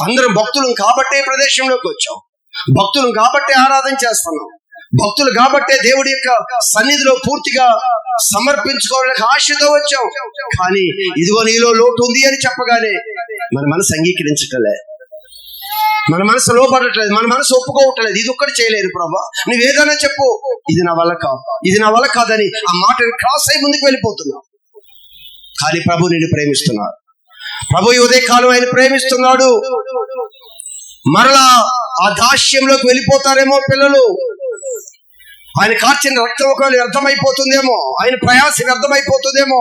అందరం భక్తులం కాబట్టే ప్రదేశంలోకి వచ్చాం, భక్తులం కాబట్టే ఆరాధన చేస్తున్నాం, భక్తులు కాబట్టే దేవుడి యొక్క సన్నిధిలో పూర్తిగా సమర్పించుకోవడానికి ఆశతో వచ్చాం. కానీ ఇదిగో నీలో లోటు ఉంది అని చెప్పగానే మన మనసు అంగీకరించటలే, మన మనసు లోపడట్లేదు, మన మనసు ఒప్పుకోవట్లేదు. ఇది ఒక్కటి చేయలేదు ప్రభా, నువ్వేదైనా చెప్పు, ఇది నా వల్ల కాదు, ఇది నా వల్ల కాదని ఆ మాటని క్రాస్ అయి ముందుకు వెళ్ళిపోతున్నావు. కానీ ప్రభు నిన్ను ప్రేమిస్తున్నాడు. ప్రభు ఈ ఉదయకాలం ఆయన ప్రేమిస్తున్నాడు. మరలా ఆ దాస్యంలోకి వెళ్ళిపోతారేమో పిల్లలు. ఆయన కార్చిన రక్తం ఒకవేళ వ్యర్థమైపోతుందేమో, ఆయన ప్రయాస వ్యర్థమైపోతుందేమో.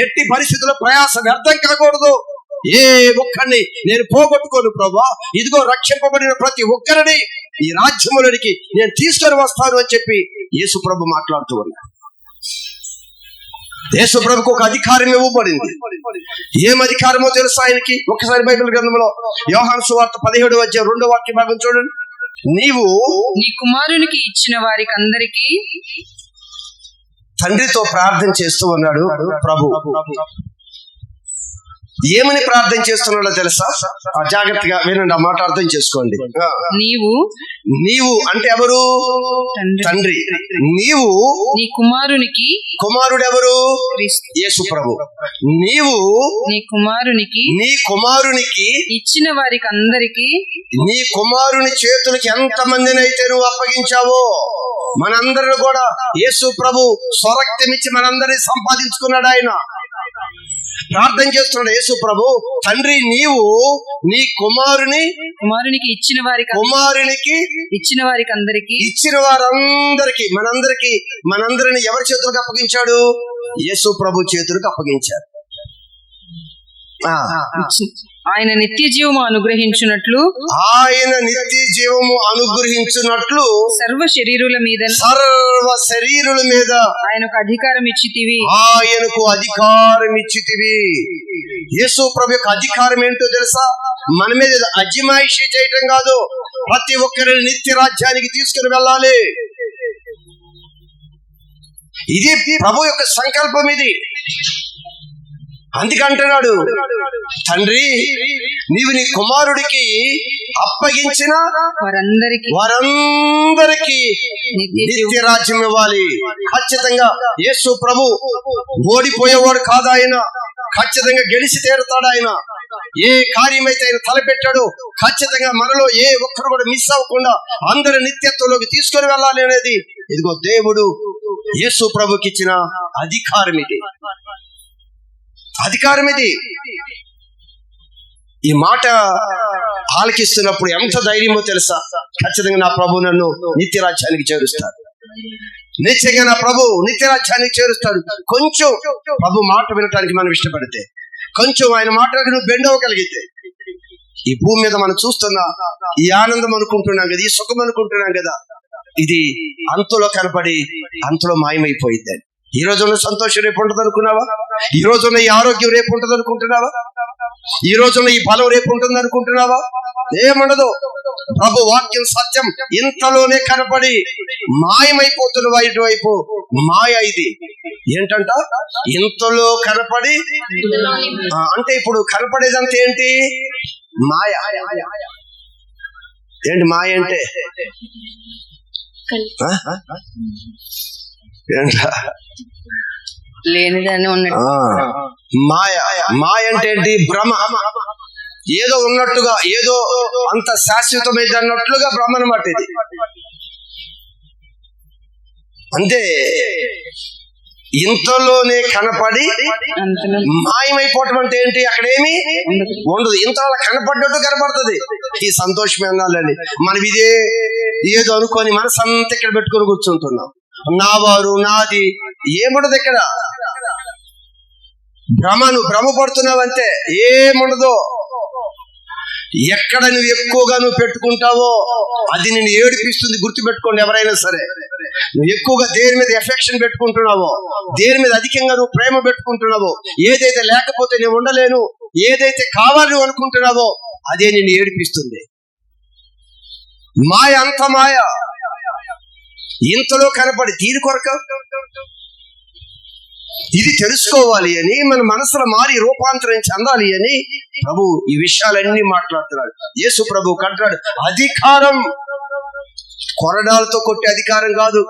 ఎట్టి పరిస్థితుల్లో ప్రయాస వ్యర్థం కాకూడదు. ఏ ఒక్కరిని నేను పోగొట్టుకోను ప్రభా, ఇదిగో రక్షింపబడిన ప్రతి ఒక్కరిని ఈ రాజ్యములోనికి నేను తీసుకొని వస్తాను అని చెప్పి యేసు ప్రభు మాట్లాడుతూ ఉన్నాడు. యేసు ప్రభుకు ఒక అధికారం ఇవ్వబడింది. ఏం అధికారమో తెలుసా ఆయనకి? ఒకసారి బైబిల్ గ్రంథంలో యోహాను సువార్త 17:2 వాక్య భాగం చూడండి. నీవు
నీ కుమారునికి ఇచ్చిన వారికి అందరికీ,
తండ్రితో ప్రార్థన చేస్తూ ఉన్నాడు ప్రభు. ఏమని ప్రార్థన చేస్తున్నాడో తెలుసా? జాగ్రత్తగా వినండి, ఆ మాట అర్థం చేసుకోండి. నీవు అంటే ఎవరు? తండ్రి. నీవు
నీ కుమారునికి,
కుమారుడు ఎవరు? యేసు ప్రభు. నీవు
నీ కుమారునికి ఇచ్చిన వారికి అందరికీ,
నీ కుమారుని చేతులకి ఎంత మందినైతే నువ్వు అప్పగించావో, మనందరిని కూడా యేసు ప్రభు స్వరక్తం ఇచ్చి మనందరినీ సంపాదించుకున్నాడు. ఆయన ప్రార్థన చేస్తున్నాడు యేసు ప్రభు. తండ్రి, నీవు నీ కుమారునికి ఇచ్చిన వారికి అందరికీ, ఇచ్చిన వారందరికీ, మనందరిని ఎవరి చేతులకు అప్పగించాడు? యేసు ప్రభు చేతులకు అప్పగించాడు.
ఆయన నిత్య జీవము అనుగ్రహించున్నట్లు
సర్వ శరీరుల మీద
ఆయనకు అధికారం ఇచ్చితివి.
యేసు ప్రభు యొక్క అధికారం ఏంటో తెలుసా? మన మీద అజమాయిషీ చేయటం కాదు, ప్రతి ఒక్కరిని నిత్య రాజ్యానికి తీసుకుని వెళ్ళాలి. ఇది ప్రభు యొక్క సంకల్పం. ఇది అందుకంటున్నాడు, తండ్రి నీవు నీ కుమారుడికి అప్పగించిన వారందరికీ నిత్య రాజ్యం ఇవ్వాలి. ఖచ్చితంగా యేసు ప్రభు ఓడిపోయేవాడు కాదు. ఆయన ఖచ్చితంగా గెలిచి తీరుతాడు. ఆయన ఏ కార్యమైతే ఆయన తలపెట్టాడో ఖచ్చితంగా మనలో ఏ ఒక్కరు కూడా మిస్ అవ్వకుండా అందరి నిత్యత్వంలోకి తీసుకొని వెళ్ళాలి అనేది ఇదిగో దేవుడు యేసు ప్రభుకి ఇచ్చిన అధికారం. ఇది ఈ మాట ఆలకిస్తున్నప్పుడు ఎంత ధైర్యమో తెలుసా? ఖచ్చితంగా నా ప్రభు నన్ను నిత్య రాజ్యానికి చేరుస్తాడు, నిశ్చయంగా నా ప్రభు నిత్య రాజ్యానికి చేరుస్తాడు. కొంచెం ప్రభు మాట వినటానికి మనం ఇష్టపడితే, కొంచెం ఆయన మాటలకు నువ్వు బెండ్ అవ్వగలిగితే, ఈ భూమి మీద మనం చూస్తున్న ఈ ఆనందం అనుకుంటున్నాం కదా, ఈ సుఖం అనుకుంటున్నాం కదా, ఇది అంతలో కనపడి అంతలో మాయమైపోయింది. ఈ రోజున్న సంతోషం రేపు ఉంటుంది అనుకున్నావా? ఈ రోజున్న ఈ ఆరోగ్యం రేపు ఉంటుంది అనుకుంటున్నావా? ఈ రోజున్న ఈ బలం రేపు ఉంటుంది అనుకుంటున్నావా? ఏముండదు. ప్రభు వాక్యం సత్యం ఇంతలోనే కనపడి మాయమైపోతున్న వైపు మాయ. ఇది ఏంటంట? ఇంతలో కనపడి, అంటే ఇప్పుడు కనపడేదంతా ఏంటి? మాయ. ఏంటి మాయ అంటే?
లేనిదాన్ని ఉన్నట్టు
మాయ. మాయ అంటే ఏంటి? భ్రమ. ఏదో ఉన్నట్టుగా, ఏదో అంత శాశ్వతమైంది అన్నట్లుగా భ్రమ అన్నమాట ఇది. అంతే, ఇంతలోనే కనపడి మాయమైపోవటం అంటే ఏంటి? అక్కడేమి ఉండదు, ఇంతలో కనపడ్డట్టు కనపడుతుంది. ఈ సంతోషమే అన్నాలండి. మనం ఇదే ఏదో అనుకొని మనసంతా ఇక్కడ పెట్టుకొని కూర్చుంటున్నాం. నా వారు, నాది ఏముండదు ఇక్కడ. భ్రమపడుతున్నావు అంతే, ఏముండదు. ఎక్కడ నువ్వు ఎక్కువగా పెట్టుకుంటావో అది నిన్ను ఏడిపిస్తుంది. గుర్తుపెట్టుకోండి ఎవరైనా సరే. నువ్వు ఎక్కువగా దేని మీద ఎఫెక్షన్ పెట్టుకుంటున్నావో, దేని మీద అధికంగా నువ్వు ప్రేమ పెట్టుకుంటున్నావో, ఏదైతే లేకపోతే నేను ఉండలేను, ఏదైతే కావాలి అనుకుంటున్నావో అదే నిన్ను ఏడిపిస్తుంది. మాయ అంత మాయ, ఇంతలో కనపడి దీని కొరకు ఇది తెలుసుకోవాలి అని, మన మనసులో మారి రూపాంతరం చెందాలి అని ప్రభు ఈ విషయాలన్నీ మాట్లాడుతున్నాడు. యేసు ప్రభు కంటాడు, అధికారం కొరడాలతో కొట్టే అధికారం కాదు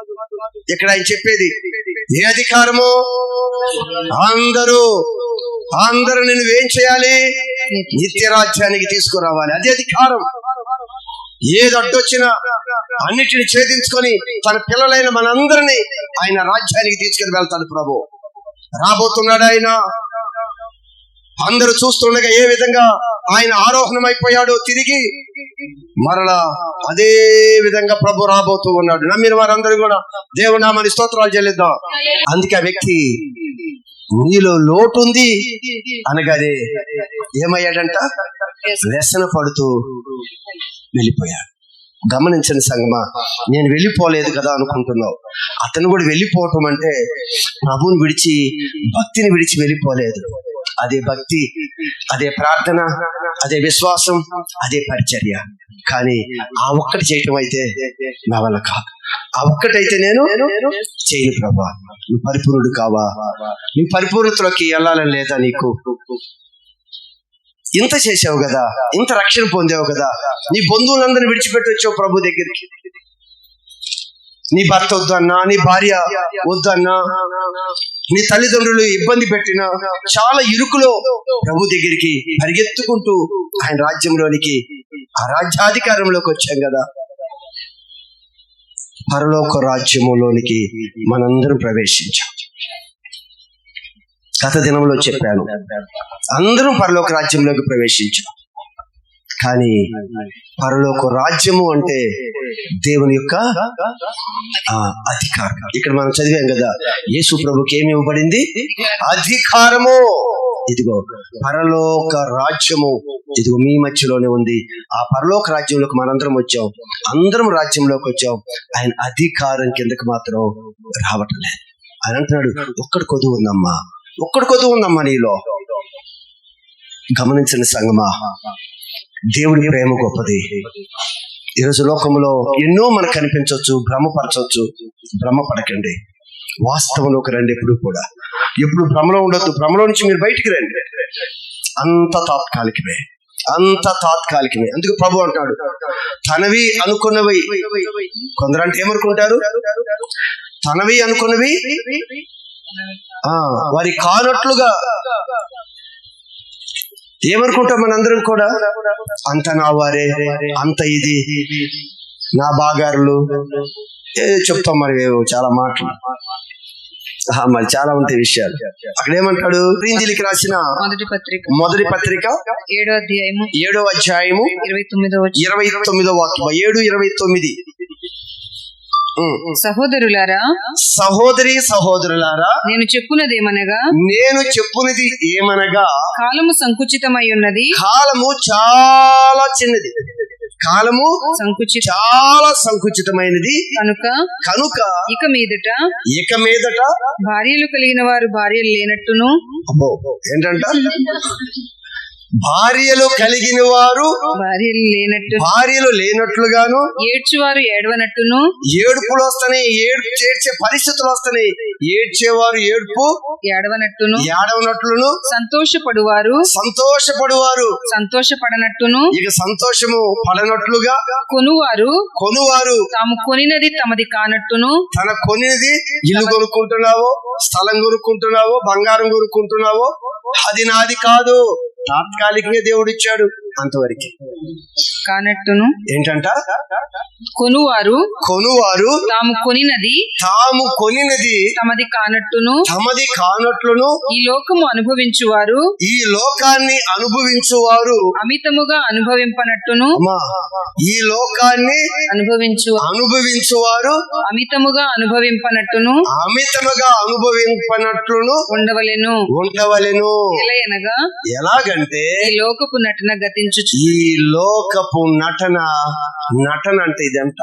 ఇక్కడ ఆయన చెప్పేది. ఏ అధికారము? అందరూ నేను ఏం చేయాలి? నిత్య రాజ్యానికి తీసుకురావాలి. అదే అధికారం. ఏది అడ్డొచ్చినా అన్నిటిని ఛేదించుకొని తన పిల్లలైన మనందరినీ ఆయన రాజ్యానికి తీసుకుని వెళ్తాడు ప్రభు. రాబోతున్నాడు ఆయన. అందరూ చూస్తుండగా ఏ విధంగా ఆయన ఆరోహణం అయిపోయాడో తిరిగి మరలా అదే విధంగా ప్రభు రాబోతూ ఉన్నాడు. నమ్మిన వారందరూ కూడా దేవుని నామానికి స్తోత్రాలు చెల్లిద్దాం. అందుకే ఆ వ్యక్తి నీలో లోటు ఉంది అనగానే ఏమయ్యాడంట? వ్యసన పడుతూ వెళ్ళిపోయాడు. గమనించండి సంగమా, నేను వెళ్ళిపోలేదు కదా అనుకుంటున్నావు. అతను కూడా వెళ్ళిపోవటం అంటే ప్రభువుని విడిచి, భక్తిని విడిచి వెళ్ళిపోలేదు. అదే భక్తి, అదే ప్రార్థన, అదే విశ్వాసం, అదే పరిచర్య. కానీ ఆ ఒక్కటి చేయటం అయితే నా వల్ల కాదు. ఆ ఒక్కటైతే నేను చేయను ప్రభా. నువ్వు పరిపూర్ణుడు కావా? నీ పరిపూర్ణతలోకి వెళ్ళాలని లేదా నీకు? ఇంత చేసావు కదా, ఇంత రక్షణ పొందావు కదా, నీ బంధువులందరినీ విడిచిపెట్టి వచ్చావు ప్రభు దగ్గరికి. నీ భర్త వద్దన్నా, నీ భార్య వద్దన్నా, నీ తల్లిదండ్రులు ఇబ్బంది పెట్టినా, చాలా ఇరుకులో ప్రభు దగ్గరికి పరిగెత్తుకుంటూ ఆయన రాజ్యంలోనికి, ఆ రాజ్యాధికారంలోకి వచ్చాం కదా. పరలోక రాజ్యములోనికి మనందరం ప్రవేశించాం. గత దినంలో చెప్పాను, అందరం పరలోక రాజ్యంలోకి ప్రవేశించాం. కానీ పరలోక రాజ్యము అంటే దేవుని యొక్క అధికారం. ఇక్కడ మనం చదివాం కదా, యేసు ప్రభుకి ఏమి ఇవ్వబడింది? అధికారము. ఇదిగో పరలోక రాజ్యము, ఇదిగో మీ మధ్యలోనే ఉంది. ఆ పరలోక రాజ్యంలోకి మనందరం వచ్చాం. అందరం రాజ్యంలోకి వచ్చాం. ఆయన అధికారం కిందకి మాత్రం రావటం లేదు. ఆయన అంటున్నాడు, ఒక్కడి కొదువు ఉందమ్మా నీలో. గమనించిన సంగమా, దేవుడి ప్రేమ గొప్పది. ఈరోజు లోకంలో ఎన్నో మనకు కనిపించవచ్చు, భ్రమపరచవచ్చు. భ్రమపడకండి, వాస్తవంలోకి రండి. ఎప్పుడు భ్రమలో ఉండొద్దు. భ్రమలో నుంచి మీరు బయటికి రండి. అంత తాత్కాలికమే. అందుకు ప్రభు అంటాడు, తనవి అనుకున్నవి. కొందరంటే ఏమనుకుంటారు? తనవి అనుకున్నవి వారి కానట్లుగా ఏమనుకుంటాం మనందరం కూడా? అంత నా వారే, అంత ఇది నా బాగారులు చెప్తాం. మరి చాలా మాటలు, మరి చాలా ఉంటాయి విషయాలు. అక్కడ ఏమంటాడు? కొరింథీయులకు రాసిన మొదటి పత్రిక 7వ అధ్యాయము 29వ వాక్యం. 7:29. సహోదరులారా, నేను చెప్పున్నది ఏమనగా
కాలము సంకుచితమై ఉన్నది.
కాలము చాలా చిన్నది, కాలము చాలా సంకుచితమైనది. కనుక ఇక మీదట
భార్యలు కలిగిన వారు భార్యలు లేనట్టును.
ఏంటంట? భార్యలు కలిగిన వారు భార్యలు లేనట్లుగాను,
ఏడ్చువారు ఏడవనట్టును.
ఏడుపులు వస్తున్నాయి, ఏడ్చే పరిస్థితులు వస్తున్నాయి. ఏడ్చేవారు ఏడుపు ఏడవనట్లును, సంతోషపడువారు సంతోషపడనట్టును, ఇక సంతోషము పడనట్లుగా, కొనువారు
తాము కొనినది తమది కానట్టును.
తన కొనినది ఇల్లు కొనుక్కుంటున్నావో, స్థలం కొనుక్కుంటున్నావో, బంగారం కొనుక్కుంటున్నావో, అది నాది కాదు, తాత్కాలికంగా దేవుడు ఇచ్చాడు, అంతవరకు.
కానట్టును
ఏంటంట?
కొనువారు
తాము కొనినది
తమది
కానట్లును
ఈ లోకము అనుభవించువారు
ఈ లోకాన్ని అనుభవించువారు
అమితముగా అనుభవింపనట్టును
ఈ లోకాన్ని అనుభవించువారు
అమితముగా అనుభవింపనట్టును
ఉండవలెను.
ఎలయనగా
ఎలాగంటే
ఈ లోకపు నటన గతించుచు.
ఈ లోకపు నటన అంటే ఇదంట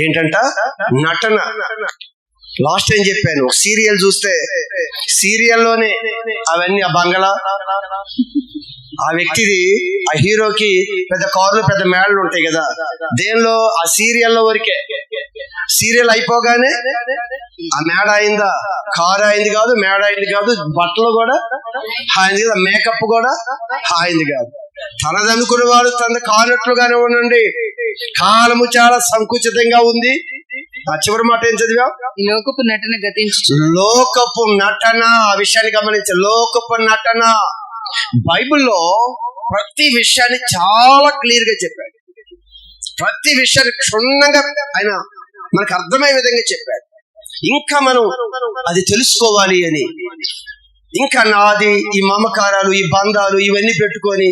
ఏంటంట? నటన. లాస్ట్ టైం చెప్పాను, సీరియల్ చూస్తే సీరియల్లోనే అవన్నీ ఆ బంగళా, ఆ వ్యక్తిది, ఆ హీరోకి పెద్ద కార్లు పెద్ద మేడలు ఉంటాయి కదా, దేనిలో ఆ సీరియల్లో వరకే. సీరియల్ అయిపోగానే ఆ మేడ అయిందా, కారు అయింది కాదు, మేడ అయింది కాదు, బట్టలు కూడా అయింది కాదు, మేకప్ కూడా అయింది కాదు. తనదనుకున్న వాడు తన కానట్లుగానే ఉండండి, కాలము చాలా సంకుచితంగా ఉంది. ఆ చివరి మాట ఏం చదివా?
లోకపు నటన గతించు.
లోకపు నటన, ఆ విషయాన్ని గమనించ. లోకపు నటన బైబిల్లో ప్రతి విషయాన్ని చాలా క్లియర్ గా చెప్పాడు. ప్రతి విషయాన్ని క్షుణ్ణంగా ఆయన మనకు అర్థమయ్యే విధంగా చెప్పాడు. ఇంకా మనం అది తెలుసుకోవాలి అని, ఇంకా నాది ఈ మమకారాలు, ఈ బంధాలు ఇవన్నీ పెట్టుకొని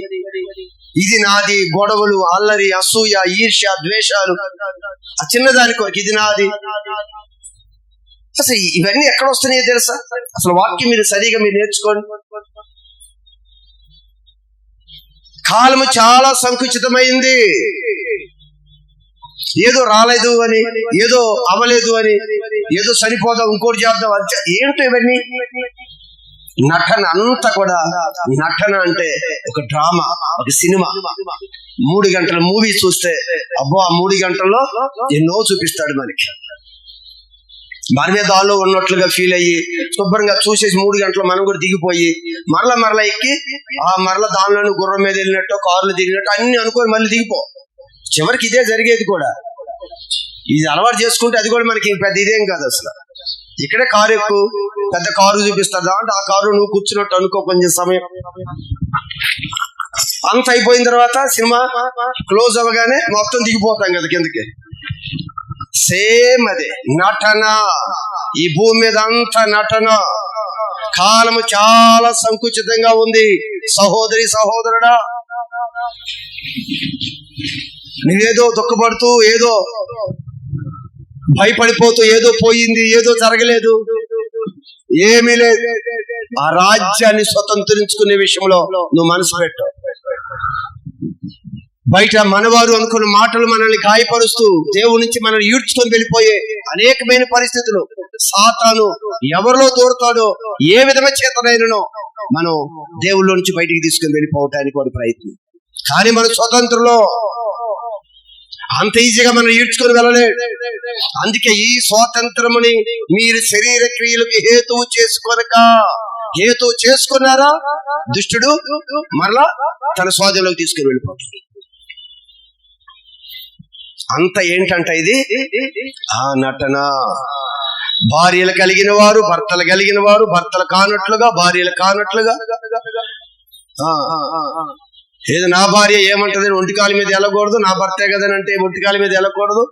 ఇది నాది, గొడవలు, అల్లరి, అసూయ, ఈర్ష్య, ద్వేషాలు, ఆ చిన్నదాని కొరకు ఇది నాది. అసలు ఇవన్నీ ఎక్కడ వస్తున్నాయో తెలుసా? అసలు వాక్యం మీరు సరిగా నేర్చుకోండి. కాలము చాలా సంకుచితమైంది. ఏదో రాలేదు అని, ఏదో అవ్వలేదు అని, ఏదో సరిపోదాం ఇంకోటి చేద్దాం అని, ఏంటో ఇవన్నీ నటన అంతా కూడా. నటన అంటే ఒక డ్రామా, ఒక సినిమా. 3 గంటల మూవీ చూస్తే అబ్బో, ఆ 3 గంటల్లో ఎన్నో చూపిస్తాడు మనకి. మనమే దానిలో ఉన్నట్లుగా ఫీల్ అయ్యి శుభ్రంగా చూసేసి 3 గంటలు మనం కూడా దిగిపోయి మరలా ఎక్కి ఆ మరలా దానిలోని గుర్రం మీద వెళ్ళినట్టు, కారులో దిగినట్టు అన్ని అనుకొని మళ్ళీ దిగిపో. చివరికి ఇదే జరిగేది కూడా. ఇది అలవాటు చేసుకుంటే అది కూడా మనకి పెద్ద ఇదేం కాదు. అసలు ఇక్కడే కారు ఎక్కువ, పెద్ద కారు చూపిస్తారు, దాంట్లో ఆ కారు నువ్వు కూర్చున్నట్టు అనుకో. కొంచెం సమయం అంత అయిపోయిన తర్వాత సినిమా క్లోజ్ అవ్వగానే మొత్తం దిగిపోతాం కదా కిందకి. సేమ్ అదే నటన. ఈ భూమి మీద అంత నటన. కాలము చాలా సంకుచితంగా ఉంది. సహోదరి సహోదరుడా, నువ్వేదో దుఃఖపడుతూ, ఏదో భయపడిపోతూ, ఏదో పోయింది, ఏదో జరగలేదు, ఏమీ లేదు, ఆ రాజ్యాన్ని స్వతంత్రించుకునే విషయంలో నువ్వు మనసు పెట్టు. బయట మనవారు అనుకున్న మాటలు మనల్ని గాయపరుస్తూ దేవుడి నుంచి మనల్ని ఈడ్చుకొని వెళ్ళిపోయే అనేకమైన పరిస్థితులు. సాతాను ఎవరిలో దూరతాడో, ఏ విధమైన చేతనైనను మనం దేవుళ్ళ నుంచి బయటికి తీసుకుని వెళ్ళిపోవటానికి వాడి ప్రయత్నం. కానీ మన స్వతంత్రంలో అంత ఈజీగా మనం ఈడ్చుకొని వెళ్ళలేదు. అందుకే ఈ స్వాతంత్రముని మీరు శరీర క్రియలకు హేతువు చేసుకున్నారా, దుష్టుడు మరలా తన స్వాధీనంలోకి తీసుకుని వెళ్ళిపోతుంది. అంత ఏంటంట ఇది ఆ నటన. భార్యలు కలిగిన వారు, భర్తలు కలిగిన వారు, భర్తలు కానట్లుగా, భార్యలు కానట్లుగా. ఏదో నా భార్య ఏమంటది, ఒంటికాల మీద వెళ్ళకూడదు, నా భర్తే కదని అంటే ఒంటికాల మీద వెళ్ళకూడదు.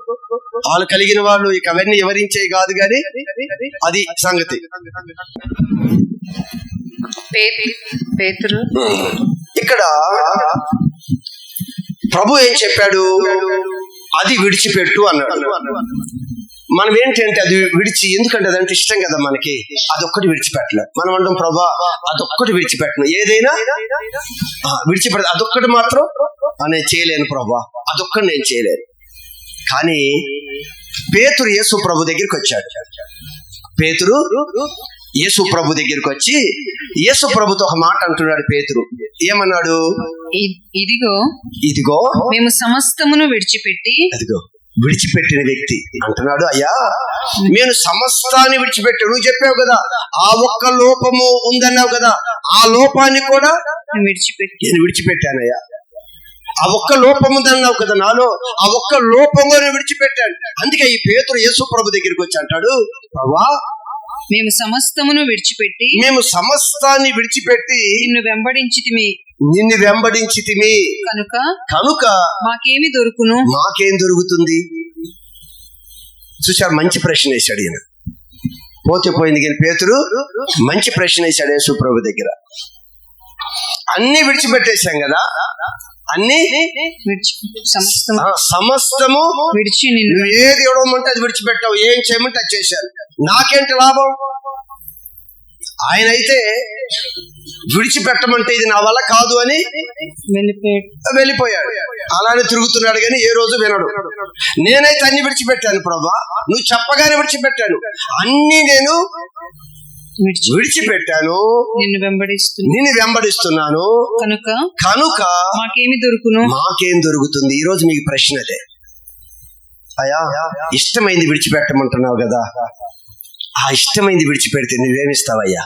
వాళ్ళు కలిగిన వాళ్ళు ఇక అవన్నీ వివరించేవి కాదు, కానీ అది సంగతి. ఇక్కడ ప్రభు ఏం చెప్పాడు? అది విడిచిపెట్టు అన్నాడు. మనం ఏంటంటే అది విడిచి, ఎందుకంటే అదంటే ఇష్టం కదా మనకి, అదొక్కటి విడిచిపెట్టలేదు. మనం అంటాం ప్రభా అదొక్కటి విడిచిపెట్టను, ఏదైనా విడిచిపెట్ట, అదొక్కటి మాత్రం నేను చేయలేను ప్రభా, అదొక్కటి నేను చేయలేను. కానీ పేతురు యేసు ప్రభు దగ్గరికి వచ్చాడు. పేతురు యేసు ప్రభు దగ్గరికి వచ్చి యేసు ప్రభుతో ఒక మాట అంటున్నాడు. పేతురు ఏమన్నాడు? ఇదిగో
మేము సమస్తమును విడిచిపెట్టి,
అదిగో విడిచిపెట్టిన వ్యక్తి అంటున్నాడు, అయ్యా నేను సమస్తాన్ని విడిచిపెట్టాను. నువ్వు చెప్పావు కదా ఆ ఒక్క లోపము ఉందన్నావు కదా, ఆ లోపాన్ని కూడా నేను విడిచిపెట్టానయ్యా. ఆ ఒక్క లోపం ఉందన్నావు కదా నాలో, ఆ ఒక్క లోపంగా నేను విడిచిపెట్టాను. అందుకే ఈ పేతురు యేసు ప్రభు దగ్గరికి వచ్చి అంటాడు, ప్రభా
మేము సమస్తమును విడిచిపెట్టి,
మేము సమస్తాన్ని విడిచిపెట్టి
నిన్ను వెంబడించితిమి.
నిన్ను వెంబడించితిమి కనుక
మాకేమి దొరుకును.
మాకేం దొరుకుతుంది? చూశారు, మంచి ప్రశ్న వేశాడు ఈయన. పోతే పోయింది కానీ పేతురు మంచి ప్రశ్న వేశాడు యేసు ప్రభు దగ్గర. అన్ని విడిచిపెట్టేశాం కదా, అన్ని సమస్తము
విడిచి
నువ్వు ఏది ఇవ్వమంటే అది విడిచిపెట్టావు, ఏం చేయమంటే అది చేశాను, నాకేంటి లాభం? ఆయన అయితే విడిచిపెట్టమంటే ఇది నా వల్ల కాదు అని వెళ్ళిపోయాడు. అలానే తిరుగుతున్నాడు కానీ ఏ రోజు వినడు. నేనైతే అన్ని విడిచిపెట్టాను ప్రభా, నువ్వు చెప్పగానే విడిచిపెట్టాను, అన్ని నేను విడిచిపెట్టాను, నిన్ను వెంబడిస్తున్నాను కనుక
మాకేమి దొరుకును.
మాకేం దొరుకుతుంది? ఈ రోజు మీకు ప్రశ్న అదే. అయ్యా, ఇష్టమైంది విడిచిపెట్టమంటున్నావు కదా, ఆ ఇష్టమైంది విడిచిపెడితే నువ్వేమిస్తావయ్యా?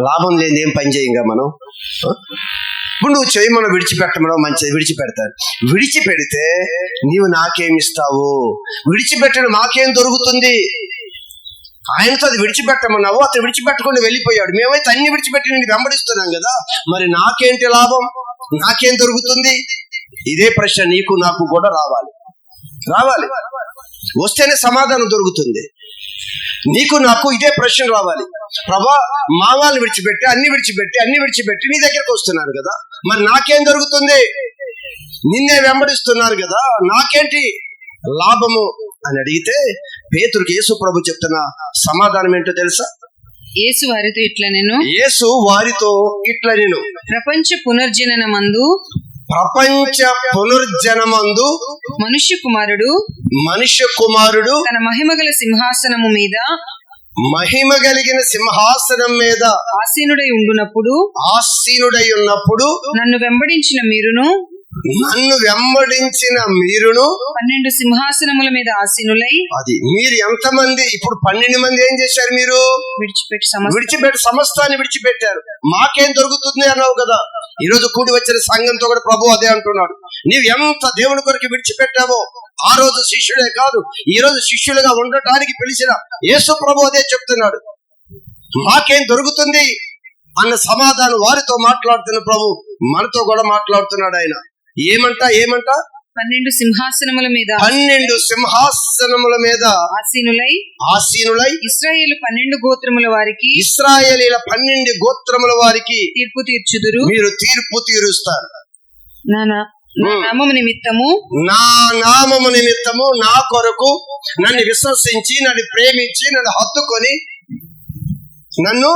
లాభం లేని ఏం పని చేయంగా మనం. ఇప్పుడు నువ్వు చేయమని విడిచిపెట్టమనో మంచిది, విడిచిపెడతాను. విడిచిపెడితే నీవు నాకేమిస్తావు? విడిచిపెట్టడం మాకేం దొరుకుతుంది? ఆయనతో అది విడిచిపెట్టమన్నావు, అతను విడిచిపెట్టకుండా వెళ్ళిపోయాడు. మేమైతే అన్ని విడిచిపెట్టి నేను వెంబడిస్తున్నాం కదా, మరి నాకేంటి లాభం? నాకేం దొరుకుతుంది? ఇదే ప్రశ్న నీకు నాకు కూడా రావాలి. వస్తేనే సమాధానం దొరుకుతుంది. నీకు నాకు ఇదే ప్రశ్న రావాలి. ప్రభా, మా వాళ్ళని విడిచిపెట్టి అన్ని విడిచిపెట్టి నీ దగ్గరకు వస్తున్నారు కదా, మరి నాకేం దొరుకుతుంది? నిన్నే వెంబడిస్తున్నారు కదా, నాకేంటి లాభము అని అడిగితే పేతురుకి యేసు ప్రభు చెప్తున్న సమాధానం ఏంటో తెలుసా?
యేసు వారితో ఇట్లా నేను
ప్రపంచ పునర్జనమందు
మనుష్య కుమారుడు తన మహిమగల సింహాసనము మీద
మహిమగలిగిన సింహాసనం మీద
ఆసీనుడై ఉన్నప్పుడు నన్ను వెంబడించిన మీరును
12
సింహాసనముల మీద ఆసీనులై.
అది మీరు ఎంతమంది? ఇప్పుడు 12 మంది ఏం చేశారు? మీరు విడిచిపెట్టి సమస్తాన్ని విడిచిపెట్టారు. మాకేం దొరుకుతుంది అన్నావు కదా. ఈ రోజు కూడి వచ్చిన సంఘంతో కూడా ప్రభు అదే అంటున్నాడు. నీవు ఎంత దేవుని కొరకు విడిచిపెట్టావో, ఆ రోజు శిష్యుడే కాదు, ఈ రోజు శిష్యులుగా ఉండటానికి పిలిచిన యేసు ప్రభు అదే చెప్తున్నాడు. మాకేం దొరుకుతుంది అన్న సమాధానం వారితో మాట్లాడుతున్న ప్రభు మనతో కూడా మాట్లాడుతున్నాడు. ఆయన ఏమంట
12 సింహాసనముల మీద
ఆసీనులై
ఇశ్రాయేలు 12 గోత్రముల వారికి
ఇశ్రాయేలీల 12 గోత్రముల వారికి
తీర్పు తీర్చుదురు.
మీరు తీర్పు తీరుస్తారు.
నా నామము
నిమిత్తము నా కొరకు నన్ను విశ్వసించి, నన్ను ప్రేమించి, నన్ను హత్తుకొని నన్ను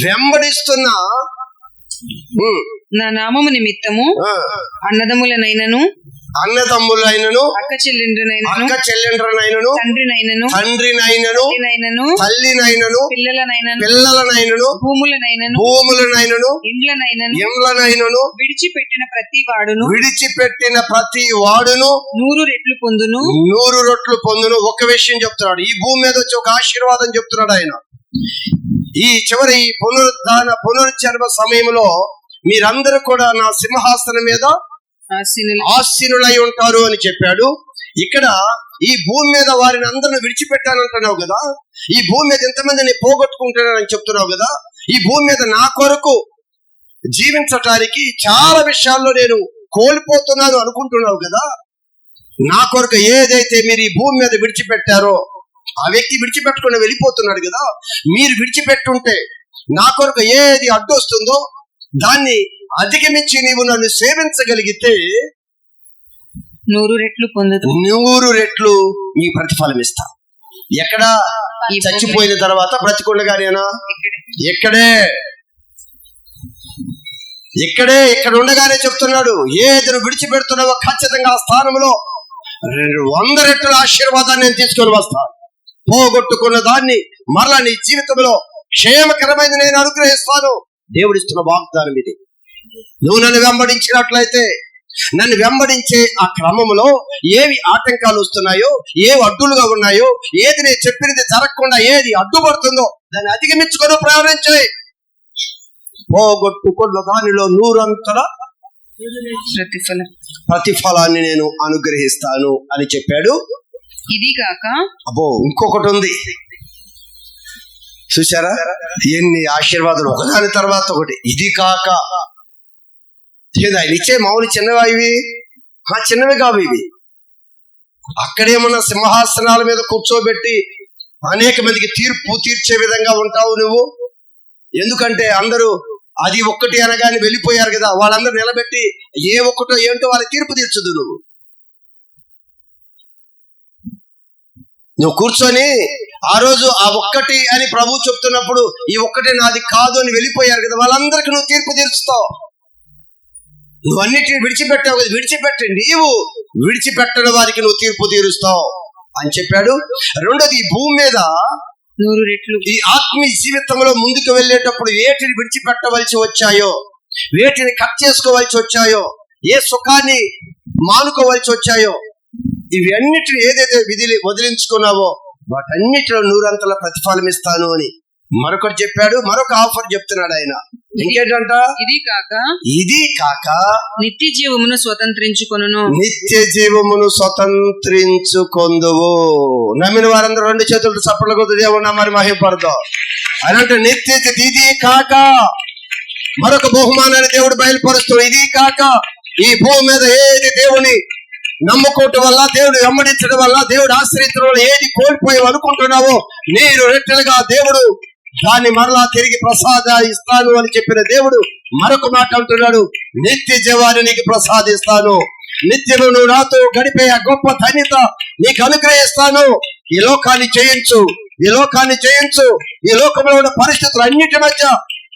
వెంబడిస్తున్నా
నా నామము నిమిత్తము అన్నదమ్ములనైనను
అక్క చెల్లెండ్రనైనను తండ్రినైనను తల్లినైనను పిల్లలనైనను భూములనైనను ఇండ్లనైనను
విడిచిపెట్టిన ప్రతి వాడును 100
రెట్లు పొందును. ఒక విషయం చెప్తున్నాడు, ఈ భూమి మీద వచ్చి ఒక ఆశీర్వాదం చెప్తున్నాడు ఆయన. ఈ చివరి పునరుజ్జన్మ సమయంలో మీరందరూ కూడా నా సింహాసనం మీద ఆసీనులై ఉంటారు అని చెప్పాడు. ఇక్కడ ఈ భూమి మీద వారిని అందరిని విడిచిపెట్టానంటున్నావు కదా, ఈ భూమి మీద ఎంతమందిని పోగొట్టుకుంటున్నానని చెప్తున్నావు కదా, ఈ భూమి మీద నా కొరకు జీవించటానికి చాలా విషయాల్లో నేను కోల్పోతున్నాను అనుకుంటున్నావు కదా. నా కొరకు ఏదైతే మీరు ఈ భూమి మీద విడిచిపెట్టారో ఆ వ్యక్తి విడిచిపెట్టకుండా వెళ్ళిపోతున్నాడు కదా. మీరు విడిచిపెట్టుంటే నా కొరకు ఏది అడ్డు వస్తుందో దాన్ని అధిగమించి నీవు నన్ను సేవించగలిగితే 100 రెట్లు నీ ప్రతిఫలం ఇస్తా. ఎక్కడ? చచ్చిపోయిన తర్వాత బ్రతికుండగానేనా? ఇక్కడ ఉండగానే చెప్తున్నాడు, ఏది నువ్వు విడిచిపెడుతున్నావో ఖచ్చితంగా ఆ స్థానంలో 100 రెట్ల ఆశీర్వాదాన్ని నేను తీసుకొని వస్తాను. పోగొట్టుకున్న దాన్ని మరలా నీ జీవితంలో క్షేమకరమైన నేను అనుగ్రహిస్తాను. దేవుడిస్తున్న వాగ్దానం ఇది. నువ్వు నన్ను వెంబడించినట్లయితే, నన్ను వెంబడించే ఆ క్రమంలో ఏవి ఆటంకాలు వస్తున్నాయో, ఏవి అడ్డులుగా ఉన్నాయో, ఏది నేను చెప్పినది జరగకుండా ఏది అడ్డుపడుతుందో దాన్ని అధిగమించుకొని ప్రయాణం చేయి. పోగొట్టుకున్న దానిలో 100 అంతల ప్రతిఫలాన్ని నేను అనుగ్రహిస్తాను అని చెప్పాడు.
ఇది కాక
ఇంకొకటి ఉంది. చూసారా ఎన్ని ఆశీర్వాదాలు ఒకదాని తర్వాత ఒకటి. ఇది కాక ఆయన ఇచ్చే మామూలు చిన్నవా ఇవి? చిన్నవి కావు ఇవి. అక్కడేమన్నా సింహాసనాల మీద కూర్చోబెట్టి అనేక మందికి తీర్పు తీర్చే విధంగా ఉంటావు నువ్వు. ఎందుకంటే అందరూ అది ఒక్కటి అనగానే వెళ్ళిపోయారు కదా, వాళ్ళందరూ నిలబెట్టి ఏ ఒక్కటో ఏంటో వాళ్ళ తీర్పు తీర్చదు. నువ్వు కూర్చొని ఆ రోజు ఆ ఒక్కటి అని ప్రభు చెప్తున్నప్పుడు ఈ ఒక్కటే నాది కాదు అని వెళ్ళిపోయారు కదా, వాళ్ళందరికీ నువ్వు తీర్పు తీర్చుతావు. నువ్వు అన్నిటిని విడిచిపెట్టావు కదా, విడిచిపెట్టి నీవు విడిచిపెట్టని వారికి నువ్వు తీర్పు తీరుస్తావు అని చెప్పాడు. రెండోది, ఈ భూమి మీద
100 రెట్లు
ఈ ఆత్మీయ జీవితంలో ముందుకు వెళ్ళేటప్పుడు వేటిని విడిచిపెట్టవలసి వచ్చాయో, వేటిని కట్ చేసుకోవలసి వచ్చాయో, ఏ సుఖాన్ని మానుకోవలసి వచ్చాయో, ఇవి అన్నిటిని ఏదైతే వదిలించుకున్నావో వాటన్నిటిలో 100 ప్రతిఫలం ఇస్తాను అని మరొకటి చెప్పాడు. మరొక ఆఫర్ చెప్తున్నాడు ఆయన. ఇంకేంటంట? ఇది కాక
నిత్య జీవమును స్వతంత్రించుకొనును.
నిత్య జీవమును స్వతంత్రించుకొందువు. నమ్మిన వారందరూ 2 చేతులతో చప్పట్లు కొద్ది దేవుడు మరి మహిమపడతాం. అలాంటి నిత్య ఇది కాక మరొక బహుమానాన్ని దేవుడు బయలుపరుస్తూ, ఇది కాక ఈ భూమి మీద ఏది దేవుని నమ్ముకోవటం వల్ల, దేవుడు వెంబడించడం వల్ల, దేవుడు ఆశ్రయించడం వల్ల ఏది కోల్పోయావు అనుకుంటున్నావో నేను రెట్టలుగా దేవుడు దాన్ని మరలా తిరిగి ప్రసాదిస్తాను అని చెప్పిన దేవుడు మరొక మాట అంటున్నాడు, నిత్య జీవాన్ని నీకు ప్రసాదిస్తాను. నిత్యము నువ్వు నాతో గడిపే ఆ గొప్ప ధన్యత నీకు అనుగ్రహిస్తాను. ఈ లోకాన్ని జయించు, ఈ లోకాన్ని జయించు. ఈ లోకంలో ఉన్న పరిస్థితులు అన్నిటి మధ్య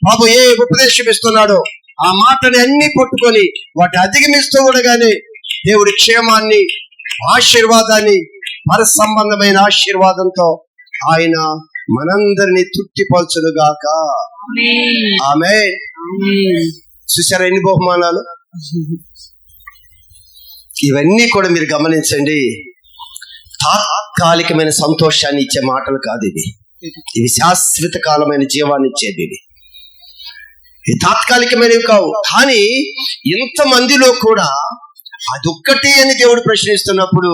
ప్రభు ఏ ఉపదేశం ఇస్తున్నాడో ఆ మాటని అన్ని పట్టుకొని వాటి అధిగమిస్తూ ఉండగానే దేవుడి క్షేమాన్ని, ఆశీర్వాదాన్ని, పర సంబంధమైన ఆశీర్వాదంతో ఆయన మనందరినీ తృప్తిపరచునుగాక. ఆమేన్. చూసారా ఎన్ని బహుమానాలు? ఇవన్నీ కూడా మీరు గమనించండి. తాత్కాలికమైన సంతోషాన్ని ఇచ్చే మాటలు కాదు ఇవి శాశ్వత కాలమైన జీవాన్ని ఇచ్చేది. ఇవి తాత్కాలికమైనవి కావు. కానీ ఇంతమందిలో కూడా అదొక్కటి అని దేవుడు ప్రశ్నిస్తున్నప్పుడు,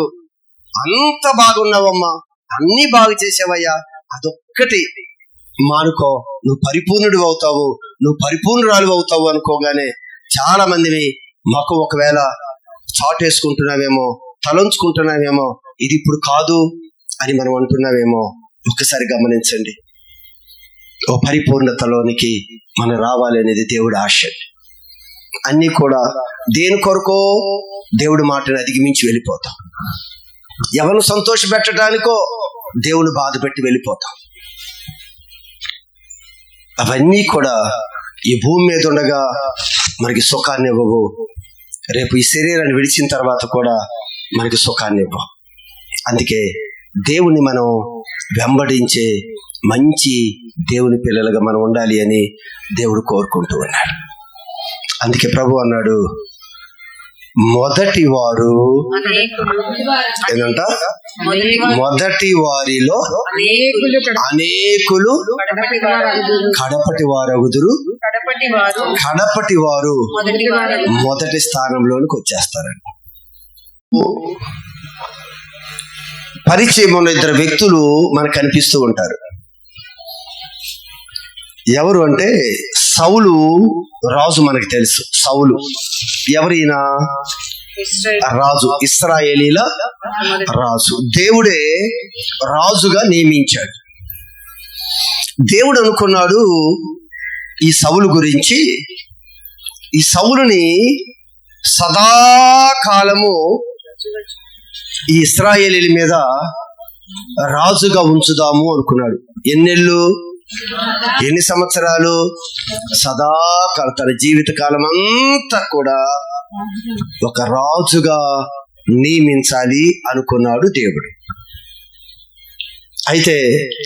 అంత బాగున్నావమ్మా, అన్ని బాగు చేసావయ్యా, అదొక్కటి మానుకో, నువ్వు పరిపూర్ణుడు అవుతావు, నువ్వు పరిపూర్ణురాలు అవుతావు అనుకోగానే చాలా మందిని మాకు ఒకవేళ చాటేసుకుంటున్నావేమో, తలంచుకుంటున్నావేమో, ఇది ఇప్పుడు కాదు అని మనం అంటున్నావేమో. ఒక్కసారి గమనించండి, ఓ పరిపూర్ణతలోనికి మనం రావాలి అనేది దేవుడి ఆశ. అన్ని కూడా దేని కొరకో దేవుడి మాటను అధిగమించి వెళ్ళిపోతాం. ఎవరిని సంతోష పెట్టడానికో దేవుని బాధ పెట్టి వెళ్ళిపోతాం. అవన్నీ కూడా ఈ భూమి మీద ఉండగా మనకి సుఖాన్ని ఇవ్వవు. రేపు ఈ శరీరాన్ని విడిచిన తర్వాత కూడా మనకి సుఖాన్ని ఇవ్వవు. అందుకే దేవుని మనం వెంబడించే మంచి దేవుని పిల్లలుగా మనం ఉండాలి అని దేవుడు కోరుకుంటూ ఉన్నాడు. అందుకే ప్రభు అన్నాడు, మొదటి వారు ఏంటంట, మొదటి వారిలో అనేకులు కడపటి వారగుదురు, కడపటి వారు మొదటి స్థానంలోనికి వచ్చేస్తారండి. పరిచయం ఉన్న 2 వ్యక్తులు మనకు కనిపిస్తూ ఉంటారు. ఎవరు అంటే, సౌలు రాజు మనకు తెలుసు. సౌలు ఎవరైనా రాజు, ఇశ్రాయేలీల రాజు. దేవుడే రాజుగా నియమించాడు. దేవుడు అనుకున్నాడు ఈ సౌలు గురించి, ఈ సౌలుని సదాకాలము ఈ ఇశ్రాయేలీల మీద రాజుగా ఉంచుదాము అనుకున్నాడు. ఎన్ని సంవత్సరాలు? సదాకాలం, తన జీవిత కాలం అంతా కూడా ఒక రాజుగా నియమించాలి అనుకున్నాడు దేవుడు. అయితే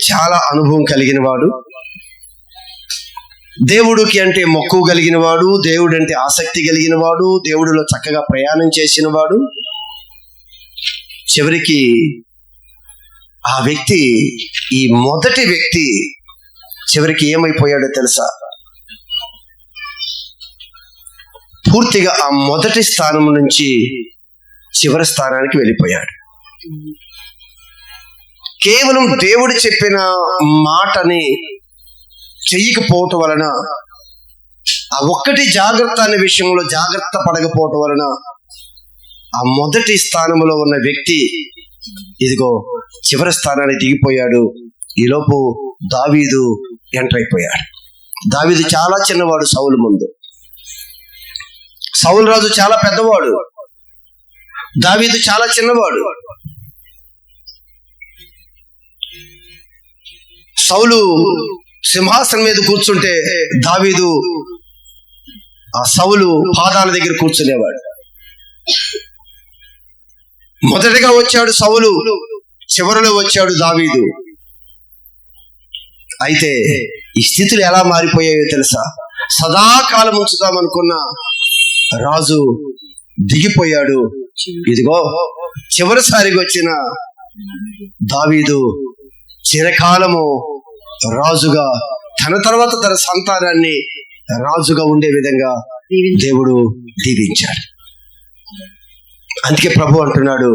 చాలా అనుభవం కలిగిన వాడు, దేవుడికి అంటే మక్కువ కలిగిన వాడు, దేవుడు అంటే ఆసక్తి కలిగిన వాడు, దేవుడిలో చక్కగా ప్రయాణం చేసిన వాడు. చివరికి ఆ వ్యక్తి, ఈ మొదటి వ్యక్తి చివరికి ఏమైపోయాడో తెలుసా? పూర్తిగా ఆ మొదటి స్థానం నుంచి చివరి స్థానానికి వెళ్ళిపోయాడు. కేవలం దేవుడు చెప్పిన మాటని చెయ్యకపోవటం వలన ఆ ఒక్కటి జాగ్రత్త అనే విషయంలో జాగ్రత్త పడకపోవటం వలన ఆ మొదటి స్థానంలో ఉన్న వ్యక్తి ఇదిగో చివరి స్థానానికి దిగిపోయాడు. ఈలోపు దావీదు ఎంటర్ అయిపోయాడు. దావీదు చాలా చిన్నవాడు సౌలు ముందు. సౌలు రాజు చాలా పెద్దవాడు, దావీదు చాలా చిన్నవాడు. సౌలు సింహాసనం మీద కూర్చుంటే దావీదు ఆ సౌలు పాదాల దగ్గర కూర్చునేవాడు. మొదటగా వచ్చాడు సౌలు, చివరిలో వచ్చాడు దావీదు. అయితే ఈ స్థితులు ఎలా మారిపోయాయో తెలుసా? సదాకాలం ఉంచుతామనుకున్న రాజు దిగిపోయాడు. ఇదిగో చివరిసారిగా వచ్చిన దావీదు చిరకాలము రాజుగా, తన తర్వాత తన సంతానాన్ని రాజుగా ఉండే విధంగా దేవుడు దీవించాడు. అందుకే ప్రభు అంటున్నాడు,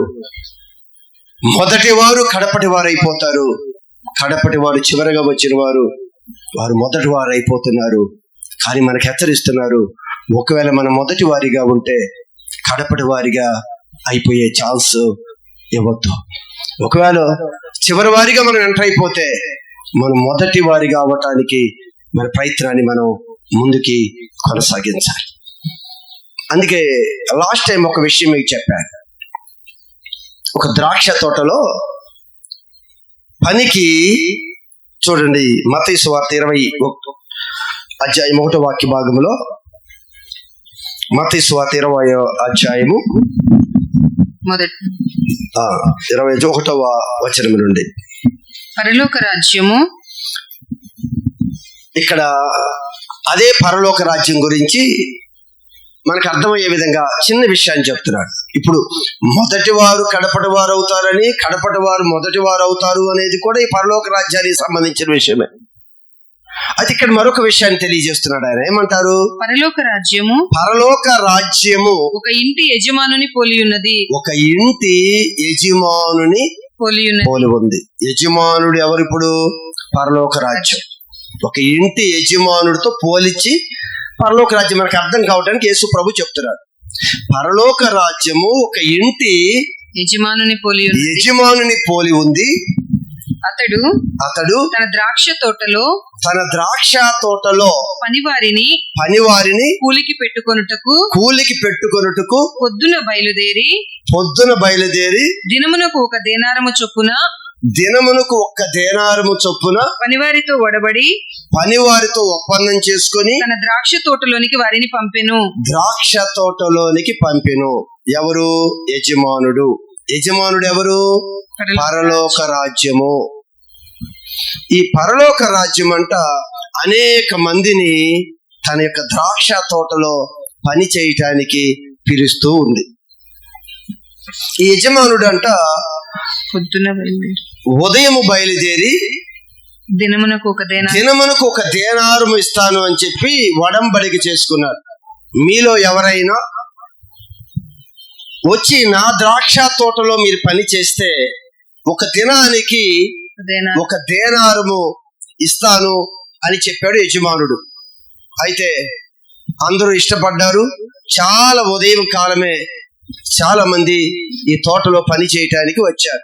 మొదటి వారు కడపటి వారు అయిపోతారు, కడపటి వారు చివరగా వచ్చిన వారు మొదటి వారు అయిపోతున్నారు. కానీ మనకు హెచ్చరిస్తున్నారు, ఒకవేళ మనం మొదటి వారిగా ఉంటే కడపటి వారిగా అయిపోయే ఛాన్స్ ఇవ్వద్దు. ఒకవేళ చివరి వారిగా మనం ఎంటర్ అయిపోతే మనం మొదటి వారిగా అవ్వటానికి మన ప్రయత్నాన్ని మనం ముందుకి కొనసాగించాలి. అందుకే లాస్ట్ టైం ఒక విషయం మీకు చెప్పాను. ఒక ద్రాక్ష తోటలో పనికి, చూడండి మత్తయి సువార్త 21 అధ్యాయం 1వ వాక్య భాగంలో, మత్తయి సువార్త 20వ అధ్యాయము 21వ వచనం నుండి.
పరలోక రాజ్యము,
ఇక్కడ అదే పరలోక రాజ్యం గురించి మనకు అర్థమయ్యే విధంగా చిన్న విషయాన్ని చెప్తున్నాడు. ఇప్పుడు మొదటి వారు కడపటి వారు అవుతారని, కడపటి వారు మొదటి వారు అవుతారు అనేది కూడా ఈ పరలోక రాజ్యానికి సంబంధించిన విషయమే. అయితే ఇక్కడ మరొక విషయాన్ని తెలియజేస్తున్నాడు ఆయన. ఏమంటారు?
పరలోక రాజ్యము,
పరలోక రాజ్యము
ఒక ఇంటి యజమానుని పోలి ఉన్నది.
ఒక ఇంటి యజమానుని పోలి ఉంది. యజమానుడు ఎవరు? ఇప్పుడు పరలోక రాజ్యం ఒక ఇంటి యజమానుడితో పోల్చి పరలోక రాజ్యం మనకు అర్థం కావడానికి యేసు ప్రభు చెప్తున్నాడు. పరలోక రాజ్యము ఒక ఇంటి
యజమానుని
పోలి ఉంది. అతడు
తన ద్రాక్ష తోటలో పనివారిని కూలికి పెట్టుకొనుటకు పొద్దున బయలుదేరి దినమునకు ఒక దేనారము చొప్పున పనివారితో ఒప్పందం చేసుకొని తన ద్రాక్ష తోటలోనికి వారిని పంపెను. ఎవరు? యజమానుడు. యజమానుడు ఎవరు? పరలోక రాజ్యము. ఈ పరలోక రాజ్యం అంట అనేక మందిని తన యొక్క ద్రాక్ష తోటలో పని చేయటానికి పిలుస్తూ ఉంది. ఈ యజమానుడు అంట ఉదయము బయలుదేరి దినమునకు ఒక దేనారము ఇస్తాను అని చెప్పి వడంబడిక చేసుకున్నాడు. మీలో ఎవరైనా వచ్చి నా ద్రాక్ష తోటలో మీరు పని చేస్తే ఒక దినానికి ఒక దేనారము ఇస్తాను అని చెప్పాడు యజమానుడు. అయితే అందరూ ఇష్టపడ్డారు. చాలా ఉదయం కాలమే చాలా మంది ఈ తోటలో పని చేయటానికి వచ్చారు.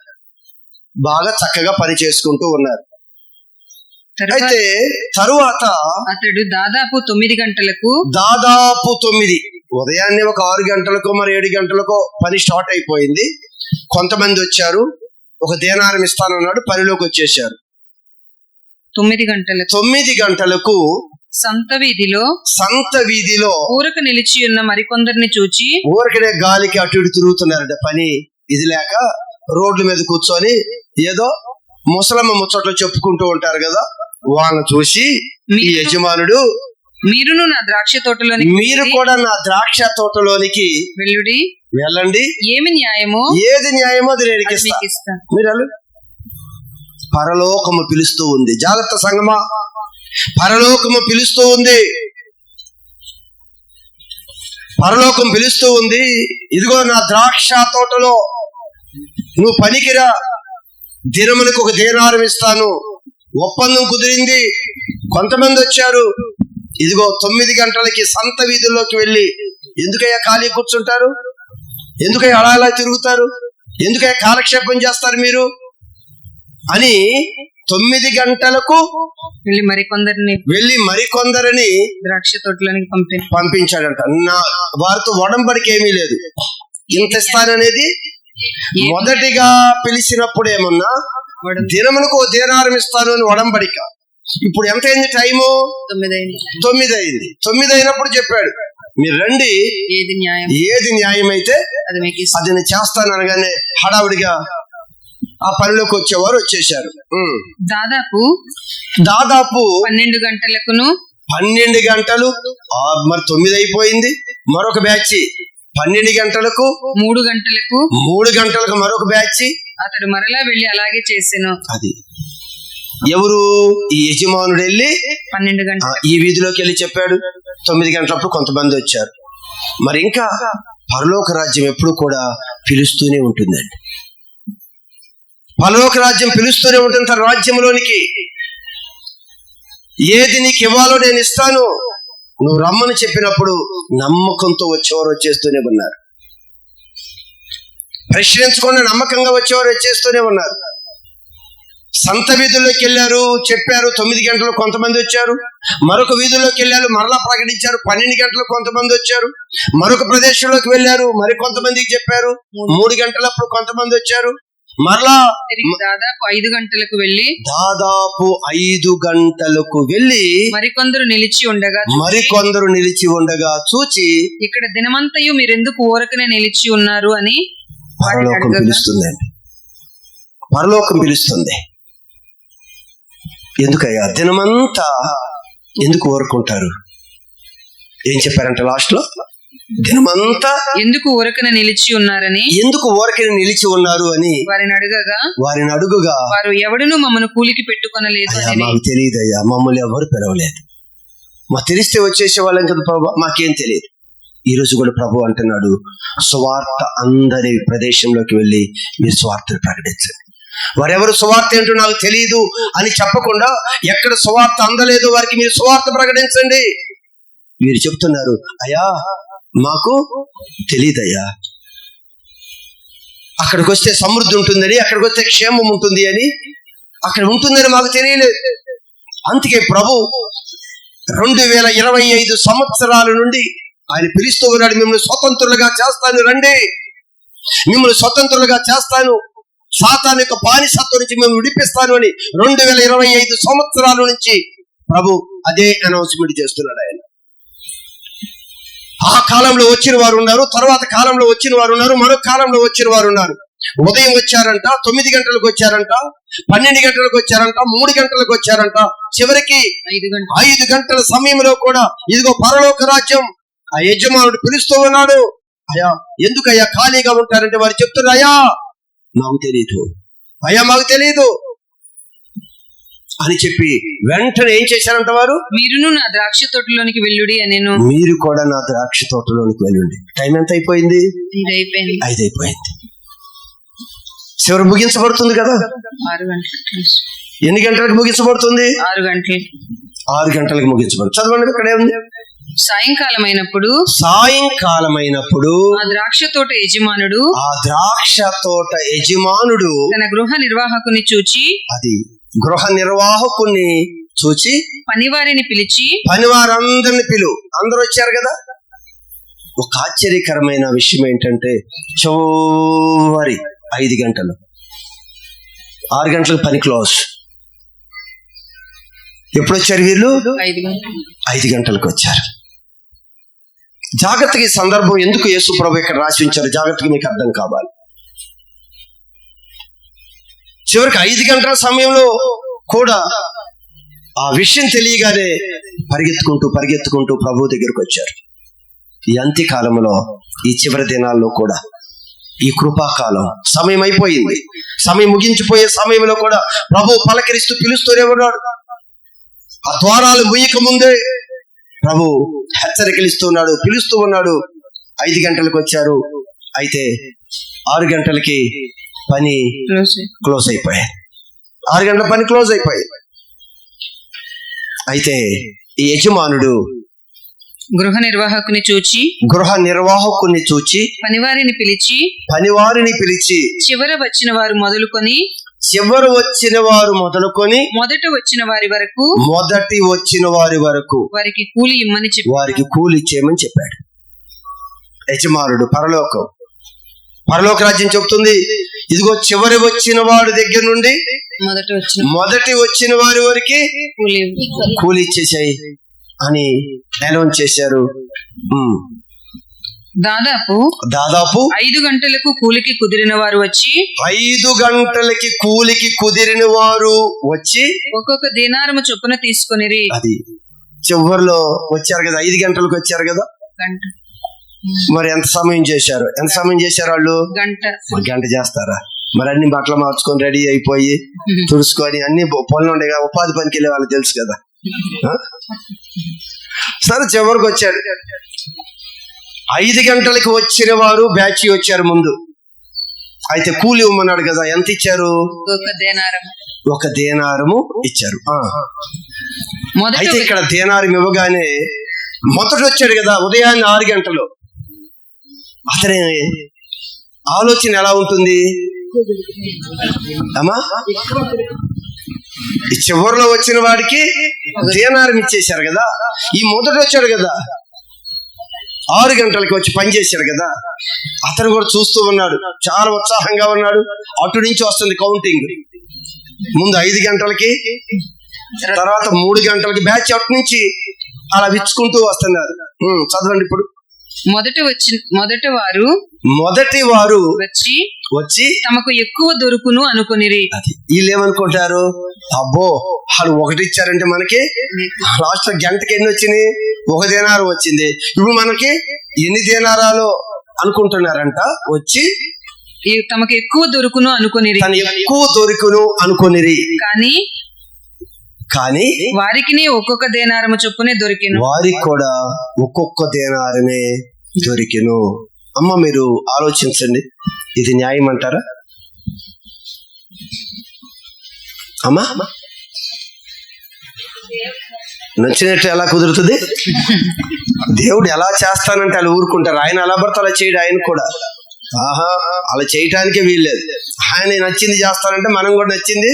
బాగా చక్కగా పని చేసుకుంటూ ఉన్నారు. అయితే తరువాత అతడు దాదాపు 9 గంటలకు
ఉదయాన్నే ఒక 6 గంటలకో మరి 7 గంటలకో పని స్టార్ట్ అయిపోయింది. కొంతమంది వచ్చారు, ఒక దేనారం ఇస్తానన్నాడు, పనిలోకి వచ్చేసారు. 9 గంటలకు
సంత వీధిలో ఊరక నిలిచి ఉన్న మరికొందరిని చూచి,
ఊరకనే గాలికి అటు ఇటు తిరుగుతున్నారట. పని ఇది లేక రోడ్ల మీద కూర్చొని ఏదో ముసలమ్మ ముచ్చట్లు చెప్పుకుంటూ ఉంటారు కదా, వాళ్ళని చూసి ఈ యజమానుడు,
మీరు
కూడా నా ద్రాక్ష తోటలోనికి వెళ్ళండి, ఏది న్యాయమో అది నేను ఇస్తా. మీరు పరలోకము పిలుస్తూ ఉంది. జాగ్రత్త సంగమా, పరలోకము పిలుస్తూ ఉంది. పరలోకం పిలుస్తూ ఉంది. ఇదిగో నా ద్రాక్ష తోటలో నువ్వు పనికిరా, దినములకు ఒక దేనారం ఇస్తాను. ఒప్పందం కుదిరింది. కొంతమంది వచ్చారు,
ఇదిగో 9 గంటలకి సంత వీధుల్లోకి వెళ్ళి, ఎందుకయ్యా ఖాళీ కూర్చుంటారు, ఎందుకయ్యా అలా తిరుగుతారు, ఎందుకయ్యా కాలక్షేపం చేస్తారు మీరు అని 9 గంటలకు వెళ్ళి మరికొందరిని
ద్రాక్ష తోటలోనికి
పంపించాడంట. వారితో ఒడంబడిక ఏమీ లేదు. ఇంత ఇస్తాననేది మొదటిగా పిలిచినప్పుడు ఏమన్నా దినమునకు దేనారం ఇస్తాను అని ఒడంబడిక. ఇప్పుడు ఎంత అయింది టైము? 9 అయింది. 9 అయినప్పుడు చెప్పాడు, మీరు రండి, ఏది న్యాయమైతే అది నేను చేస్తాను అనగానే హడావుడిగా ఆ పనిలోకి వచ్చేవారు వచ్చేసారు. దాదాపు
12 గంటలకును
12 గంటలు, మరి 9 అయిపోయింది. మరొక బ్యాచ్ 12 గంటలకు,
3 గంటలకు,
3 గంటలకు మరొక బ్యాచ్.
అతడు మరలా వెళ్ళి అలాగే చేసాను.
అది ఎవరు? ఈ యజమానుడు వెళ్ళి
12 గంటలు
ఈ వీధిలోకి వెళ్ళి చెప్పాడు. 9 గంటలప్పుడు కొంతమంది వచ్చారు. మరి ఇంకా పరలోక రాజ్యం ఎప్పుడు కూడా పిలుస్తూనే ఉంటుందండి. పరలోక రాజ్యం పిలుస్తూనే ఉంటుంది తన రాజ్యంలోనికి. ఏది నీకు ఇవ్వాలో నేను ఇస్తాను, నువ్వు రమ్మని చెప్పినప్పుడు నమ్మకంతో వచ్చేవారు వచ్చేస్తూనే ఉన్నారు. ప్రశ్నించకుండా నమ్మకంగా వచ్చేవారు వచ్చేస్తూనే ఉన్నారు. సంత వీధుల్లోకి వెళ్ళారు, చెప్పారు. 9 గంటలు కొంతమంది వచ్చారు. మరొక వీధుల్లోకి వెళ్ళారు, మరలా ప్రకటించారు. 12 గంటలు కొంతమంది వచ్చారు. మరొక ప్రదేశంలోకి వెళ్ళారు, మరి కొంతమందికి చెప్పారు. 3 గంటలప్పుడు కొంతమంది వచ్చారు. మరలా
దాదాపు 5 గంటలకు వెళ్ళి మరికొందరు నిలిచి ఉండగా చూచి, ఇక్కడ దినమంతయు మీరెందుకు ఊరకనే నిలిచి ఉన్నారు అని
పరలోకం పిలుస్తుందండి. పరలోకం పిలుస్తుంది. ఎందుకయ్యా దినమంతా ఎందుకు ఊరుకుంటారు? ఏం చెప్పారంట లాస్ట్ లో? దినమంతా
ఎందుకు ఊరకనే నిలిచి ఉన్నారని,
ఎందుకు ఊరకనే నిలిచి ఉన్నారు అని
వారిని అడుగగా వారు ఎవడును మమ్మల్ని కూలికి పెట్టుకొనలేదు.
మాకు తెలియదయ్యా, మమ్మల్ని ఎవరు పిలవలేదు, మాకు తెలిస్తే వచ్చేసే వాళ్ళం కదా ప్రభు, మాకేం తెలియదు. ఈ రోజు కూడా ప్రభు అంటున్నాడు, సువార్త అందరి ప్రదేశంలోకి వెళ్ళి మీరు సువార్తను ప్రకటించండి. వారెవరు సువార్త ఏంటో నాకు తెలియదు అని చెప్పకుండా, ఎక్కడ సువార్త అందలేదు వారికి మీరు సువార్త ప్రకటించండి. వీరు చెప్తున్నారు, అయ్యా మాకు తెలియదయ్యా, అక్కడికి వస్తే సమృద్ధి ఉంటుందని, అక్కడికి వస్తే క్షేమం ఉంటుంది అని, అక్కడ ఉంటుందని మాకు తెలియలేదు. అందుకే ప్రభు 2025 సంవత్సరాల నుండి ఆయన పిలుస్తూ ఉన్నాడు, మిమ్మల్ని స్వతంత్రులుగా చేస్తాను, రండి, మిమ్మల్ని స్వతంత్రులుగా చేస్తాను, సాతాను యొక్క బానిసత్వం నుంచి మేము విడిపిస్తాను అని 2025 సంవత్సరాల నుంచి ప్రభు అదే అనౌన్స్మెంట్ చేస్తున్నాడు. ఆయన ఆ కాలంలో వచ్చిన వారు ఉన్నారు, తర్వాత కాలంలో వచ్చిన వారు ఉన్నారు, మరొక కాలంలో వచ్చిన వారు ఉన్నారు. ఉదయం వచ్చారంట, 9 గంటలకు వచ్చారంట, 12 గంటలకు వచ్చారంట, 3 గంటలకు వచ్చారంట, చివరికి 5 గంటల సమయంలో కూడా ఇదిగో పరలోక రాజ్యం ఆ యజమానుడు పిలుస్తూ ఉన్నాడు. అయ్యా ఎందుకయ్యా ఖాళీగా ఉంటారంటే వారు చెప్తున్నారు, అయ్యా మాకు తెలియదు, అయ్యా మాకు తెలియదు అని చెప్పి వెంటనే ఏం చేశారంట వారు?
మీరును నా ద్రాక్ష తోటలోనికి వెళ్ళుడి అని.
మీరు కూడా నా ద్రాక్ష తోటలోనికి వెళ్ళండి. టైం ఎంత అయిపోయింది? 5 అయిపోయింది. చివరి ముగించబడుతుంది కదా.
6 గంటలకు.
ఎన్ని గంటలకు ముగించబడుతుంది?
6 గంటలు.
6 గంటలకు ముగించబడుతుంది. చదవండి, ఇక్కడ ఏముంది?
సాయంకాలమైనప్పుడు ఆ ద్రాక్ష తోట యజమానుడు తన గృహ నిర్వాహకుని చూచి,
అది గృహ నిర్వాహకుని చూచి
పనివారిని పిలిచి,
పనివారందరిని అందరూ వచ్చారు కదా. ఒక ఆశ్చర్యకరమైన విషయం ఏంటంటే, చివరి 5 గంటలు, 6 గంటలకు పని క్లోజ్. ఎప్పుడు వచ్చారు వీళ్ళు? 5 గంటలకు వచ్చారు. జాగ్రత్తగా ఈ సందర్భం ఎందుకు యేసు ప్రభు ఇక్కడ రాసి ఉంచారు, జాగ్రత్తగా మీకు అర్థం కావాలి. చివరికి 5 గంటల సమయంలో కూడా ఆ విషయం తెలియగానే పరిగెత్తుకుంటూ ప్రభు దగ్గరకు వచ్చారు. ఈ అంత్యకాలంలో, ఈ చివరి దినాల్లో కూడా, ఈ కృపాకాలం సమయం అయిపోయింది, సమయం ముగించిపోయే సమయంలో కూడా ప్రభు పలకరిస్తూ పిలుస్తూనే ఉన్నాడు. ఆ ద్వారాలు ముయ్యక ముందే ప్రభు హెచ్చరికలు ఇస్తున్నాడు, పిలుస్తూ ఉన్నాడు. 5 గంటలకు వచ్చారు, అయితే 6 గంటలకి పని క్లోజ్ అయిపోయాయి. 6 గంటల పని క్లోజ్ అయిపోయాయి. అయితే
ఈ యజమానుడు
గృహ నిర్వాహకుని చూచి పనివారిని పిలిచి చివర వచ్చిన వారు మొదలుకొని మొదట వచ్చిన వారి వరకు వారికి కూలి ఇమ్మని
ఇచ్చేయమని చెప్పాడు. యజమానుడు పరలోక రాజ్యం చెప్తుంది, ఇదిగో చివరి వచ్చిన వాడి దగ్గర నుండి మొదటి వచ్చిన వారి వరకు కూలి ఇచ్చేసాయి అని అనౌన్స్ చేశారు.
దాదాపు 5 గంటలకు కూలికి కుదిరిన వారు వచ్చి ఒక్కొక్క దీనారము చొప్పున తీసుకొనిరి.
అది చివరిలో వచ్చారు కదా, 5 గంటలకు వచ్చారు కదా. మరి ఎంత సమయం చేశారు వాళ్ళు? గంట చేస్తారా? మరి అన్ని బట్టలు మార్చుకొని రెడీ అయిపోయి తుడుచుకొని అన్ని పనులు ఉండే కదా, ఉపాధి పనికి వెళ్ళే వాళ్ళకి తెలుసు కదా. సరే చివరికి వచ్చాడు. 5 గంటలకు వచ్చిన వారు బ్యాచ్ వచ్చారు ముందు. అయితే కూలి ఇవ్వమన్నాడు కదా, ఎంత ఇచ్చారు? ఒక దేనారము ఇచ్చారు. అయితే ఇక్కడ దేనారం ఇవ్వగానే మొదట వచ్చాడు కదా, ఉదయాన్నే 6 గంటలు. అతని ఆలోచన ఎలా ఉంటుంది అమ్మా? ఈ చివరిలో వచ్చిన వాడికి దేనారం ఇచ్చేశారు కదా, ఈ మొదట వచ్చాడు కదా 6 గంటలకి వచ్చి పని చేశాడు కదా, అతను కూడా చూస్తూ ఉన్నాడు, చాలా ఉత్సాహంగా ఉన్నాడు. అటు నుంచి వస్తుంది కౌంటింగ్. ముందు 5 గంటలకి, తర్వాత 3 గంటలకి బ్యాచ్ అటు నుంచి అలా విచ్చుకుంటూ వస్తున్నారు. చదవండి ఇప్పుడు. మొదటి వారు వచ్చి తమకు ఎక్కువ దొరుకును అనుకునిరి. వీళ్ళు ఏమనుకుంటారు, అబ్బో వాళ్ళు 1 ఇచ్చారంటే మనకి లాస్ట్ గంటకి ఎన్ని వచ్చినాయి? 1 దేనారం వచ్చింది. ఇప్పుడు మనకి ఎన్ని దేనారాలు అనుకుంటున్నారంట. వచ్చి
తమకు ఎక్కువ దొరుకును
అనుకునిరి. కానీ
వారికి ఒక్కొక్క దేనారము చొప్పునే దొరికిను.
వారికి కూడా ఒక్కొక్క దేనారమే దొరికిను. అమ్మ మీరు ఆలోచించండి, ఇది న్యాయం అంటారా అమ్మా? నచ్చినట్టు ఎలా కుదురుతుంది? దేవుడు ఎలా చేస్తానంటే అలా ఊరుకుంటారు. ఆయన ఎలా పడితే అలా చేయడు. ఆయన కూడా అలా చేయటానికే వీల్లేదు. ఆయన నచ్చింది చేస్తానంటే మనం కూడా నచ్చింది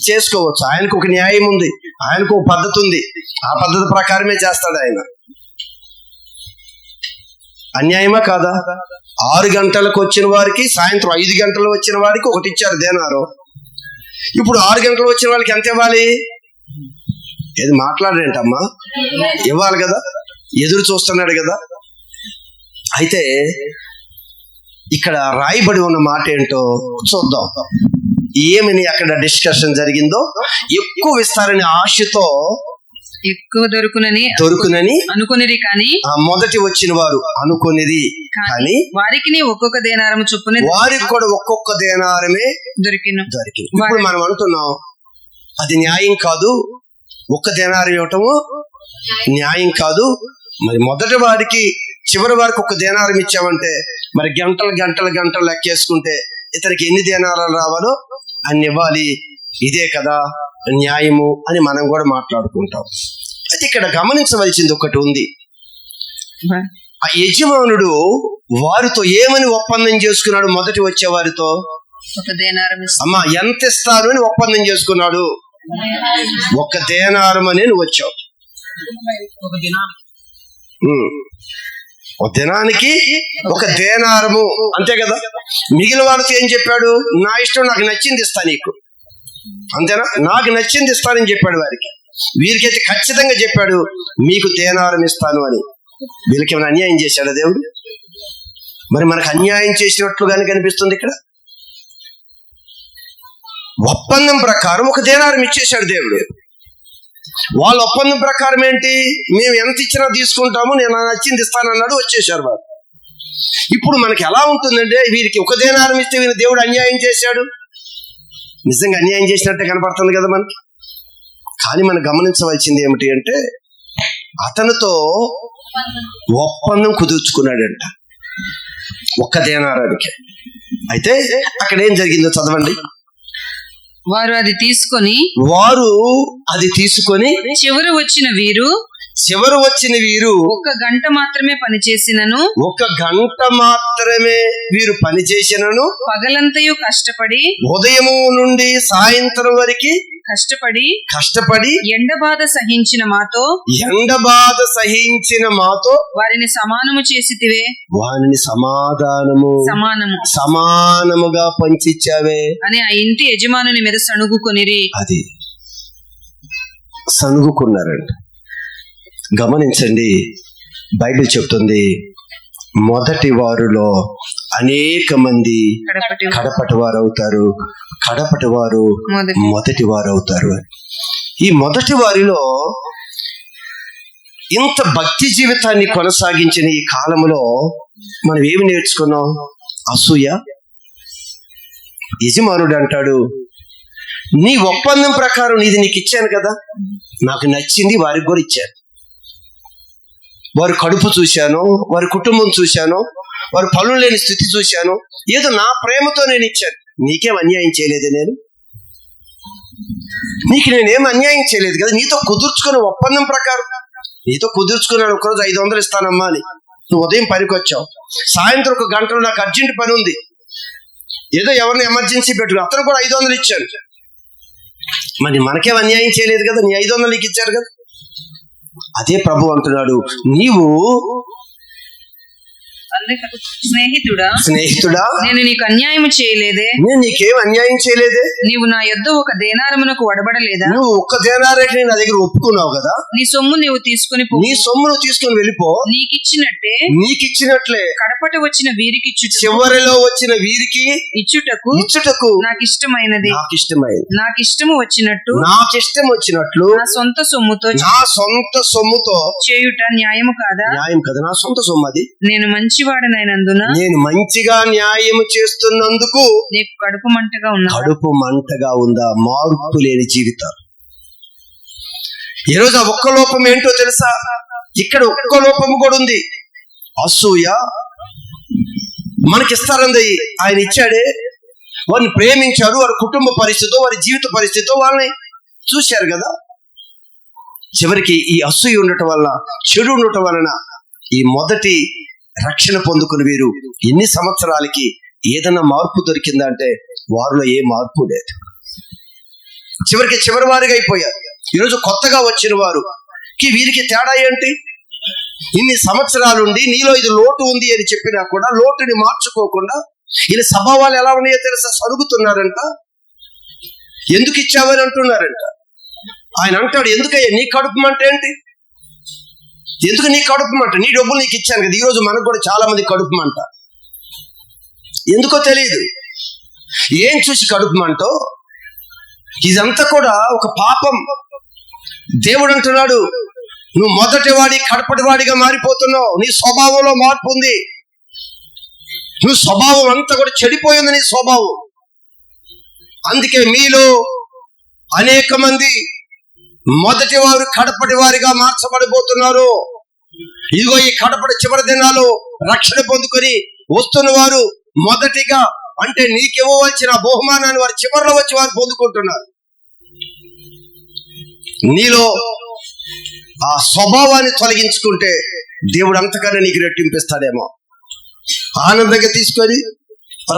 చేసుకోవచ్చు. ఆయనకు ఒక న్యాయం ఉంది, ఆయనకు ఒక పద్ధతి ఉంది. ఆ పద్ధతి ప్రకారమే చేస్తాడు ఆయన. అన్యాయమా కాదా? 6 గంటలకు వచ్చిన వారికి, సాయంత్రం 5 గంటలు వచ్చిన వారికి 1 ఇచ్చారు దేనారం. ఇప్పుడు 6 గంటలు వచ్చిన వాళ్ళకి ఎంత ఇవ్వాలి? ఏది మాట్లాడరేంటమ్మా? ఇవ్వాలి కదా, ఎదురు చూస్తున్నాడు కదా. అయితే ఇక్కడ రాయబడి ఉన్న మాట ఏంటో చూద్దాం. ఏమని అక్కడ డిస్కషన్ జరిగిందో. ఎక్కువ విస్తారని ఆశతో
ఎక్కువ దొరుకునని అనుకునిరి. కానీ
మొదటి వచ్చిన వారు అనుకునిరి, కానీ
వారికి ఒక్కొక్క దేనారము చొప్పున
వారికి కూడా ఒక్కొక్క దేనారమే దొరికింది. ఇప్పుడు మనం అంటున్నాం అది న్యాయం కాదు, 1 దేనారం ఇవ్వటము న్యాయం కాదు. మరి మొదటి వారికి చివరి వారికి 1 దేనారం ఇచ్చామంటే మరి గంటలు లెక్కేసుకుంటే ఇతనికి ఎన్ని దేనారాలు రావాలో అన్ని ఇవ్వాలి. ఇదే కదా న్యాయము అని మనం కూడా మాట్లాడుకుంటాం. అయితే ఇక్కడ గమనించవలసింది ఒకటి ఉంది. ఆ యజమానుడు వారితో ఏమని ఒప్పందం చేసుకున్నాడు? మొదటి వచ్చే వారితో అమ్మా ఎంత ఇస్తారు అని ఒప్పందం చేసుకున్నాడు. 1 దేనారం అని వచ్చావు. దినానికి 1 దేనారము అంతే కదా. మిగిలిన వాళ్ళతో ఏం చెప్పాడు? నా ఇష్టం, నాకు నచ్చింది ఇస్తా నీకు, అంతేనా? నాకు నచ్చింది ఇస్తానని చెప్పాడు వారికి. వీరికైతే ఖచ్చితంగా చెప్పాడు మీకు దేనారం ఇస్తాను అని. వీళ్ళకి ఏమైనా అన్యాయం చేశాడా దేవుడు? మరి మనకు అన్యాయం చేసినట్లుగానే కనిపిస్తుంది ఇక్కడ. ఒప్పందం ప్రకారం 1 దేనారం ఇచ్చేశాడు దేవుడు. వాళ్ళ ఒప్పందం ప్రకారం ఏంటి? మేము ఎంత ఇచ్చినా తీసుకుంటాము, నేను నచ్చింది ఇస్తానన్నాడు, వచ్చేసారు వారు. ఇప్పుడు మనకి ఎలా ఉంటుందంటే వీరికి 1 దేనారం ఇస్తే వీళ్ళ దేవుడు అన్యాయం చేశాడు. నిజంగా అన్యాయం చేసినట్టే కనపడుతుంది కదా మనకి. కానీ మనం గమనించవలసింది ఏమిటి అంటే అతనితో ఒప్పందం కుదుర్చుకున్నాడంట 1 దేనారానికి. అయితే అక్కడ ఏం జరిగిందో చదవండి.
వారు అది తీసుకొని
చివరి వచ్చిన వీరు
1 గంట మాత్రమే పనిచేసినను పగలంతయు కష్టపడి
ఉదయము నుండి సాయంత్రం వరకు కష్టపడి
ఎండ బాధ సహించిన మాతో వారిని సమానము చేసితివే.
వారిని సమానముగా పంచిచ్చావే
అని ఆ ఇంటి యజమానుని మీద సణుగుకొనిరి.
అది సణుగుకున్నారండి. గమనించండి, బైబిల్ చెప్తుంది మొదటి వారిలో అనేక మంది కడపటి వారు అవుతారు, కడపటి వారు మొదటి వారు అవుతారు. ఈ మొదటి వారిలో ఇంత భక్తి జీవితాన్ని కొనసాగించిన ఈ కాలంలో మనం ఏమి నేర్చుకున్నాం? అసూయ. యజమానుడు అంటాడు, నీ ఒప్పందం ప్రకారం నీది నీకు ఇచ్చాను కదా, నాకు నచ్చింది వారికి కూడా ఇచ్చాను. వారి కడుపు చూశాను, వారి కుటుంబం చూశాను, వారి పనులు లేని స్థితి చూశాను. ఏదో నా ప్రేమతో నేను ఇచ్చాను. నీకేం అన్యాయం చేయలేదు, నీకు నేనేం అన్యాయం చేయలేదు కదా. నీతో కుదుర్చుకున్న ఒప్పందం ప్రకారం నీతో కుదుర్చుకున్నాను. ఒకరోజు 500 ఇస్తానమ్మా అని. నువ్వు ఉదయం పనికి వచ్చావు, సాయంత్రం 1 గంటలో నాకు అర్జెంట్ పని ఉంది, ఏదో ఎవరిని ఎమర్జెన్సీ పెట్టుకు, అతను కూడా 500 ఇచ్చాను. మరి మనకేం అన్యాయం చేయలేదు కదా, నీ 500 నీకు ఇచ్చారు కదా. అదే ప్రభు అంటున్నాడు, నీవు స్నేహితుడా
నేను నీకు అన్యాయం చేయలేదే,
నేను నీకేం అన్యాయం చేయలేదే.
నీవు నా యొద్ద 1 దేనారమునకు వడబడలేదా?
నువ్వు 1 దేనారకి నా దగ్గర ఒప్పుకున్నావు కదా.
నీ సొమ్ము నువ్వు తీసుకుని
వెళ్ళిపో. నీకిచ్చినట్లే
కడపట వచ్చిన వీరికి
చివరిలో వచ్చిన వీరికి ఇచ్చుటకు
నాకు ఇష్టమైనది, నాకు ఇష్టము వచ్చినట్టు
నా
సొంత సొమ్ముతో చేయుట న్యాయము కాదా?
న్యాయం కదా, నా సొంత సొమ్ము అది.
నేను మంచివాడనైనందున
నేను మంచిగా న్యాయం చేస్తున్నందుకు
నీకు కడుపు మంటగా
ఉందా? మార్పు లేని జీవితం. ఈరోజు ఆ ఒక్క లోపం ఏంటో తెలుసా? ఇక్కడ ఒక్క లోపం కూడా ఉంది, అసూయ. మనకిస్తారంది ఆయన ఇచ్చాడే, వారిని ప్రేమించారు, వారి కుటుంబ పరిస్థితితో, వారి జీవిత పరిస్థితితో వాళ్ళని చూశారు కదా. చివరికి ఈ అసూయ ఉండటం వల్ల, చెడు ఉండటం వలన ఈ మొదటి రక్షణ పొందుకుని వీరు ఎన్ని సంవత్సరాలకి ఏదైనా మార్పు దొరికిందా అంటే వారిలో ఏ మార్పు లేదు. చివరి వారిగా అయిపోయారు. ఈరోజు కొత్తగా వచ్చిన వారుకి వీరికి తేడా ఏంటి? ఇన్ని సంవత్సరాలుండి నీలో ఇది లోటు ఉంది అని చెప్పినా కూడా లోటుని మార్చుకోకుండా వీళ్ళ స్వభావాలు ఎలా ఉన్నాయో తెలుసా? సరుగుతున్నారంట. ఎందుకు ఇచ్చావని అంటున్నారంట. ఆయన అంటాడు, ఎందుకయ్యా నీ కడుపు మంట ఏంటి? ఎందుకు నీ కడుపు మంట? నీ డబ్బులు నీకు ఇచ్చాను కదా. ఈరోజు మనకు కూడా చాలా మంది కడుపు మంట, ఎందుకో తెలియదు. ఏం చూసి కడుపు మంటో? ఇదంతా కూడా ఒక పాపం. దేవుడు అంటున్నాడు, నువ్వు మొదటి వాడి కడపటి వాడిగా మారిపోతున్నావు. నీ స్వభావంలో మార్పు ఉంది. నువ్వు స్వభావం అంతా కూడా చెడిపోయింది, నీ స్వభావం. అందుకే మీలో అనేక మంది మొదటి వారు కడపటి వారిగా మార్చబడిపోతున్నారు. ఇదిగో ఈ కడపటి చివరి దినాలు రక్షణ పొందుకొని వస్తున్న వారు మొదటిగా అంటే నీకివ్వవలసిన బహుమానాన్ని వారు చివరిలో వచ్చి వారు పొందుకుంటున్నారు. నీలో ఆ స్వభావాన్ని తొలగించుకుంటే దేవుడు అంతకన్నా నీకు రెట్టింపిస్తాడేమో. ఆనందంగా తీసుకొని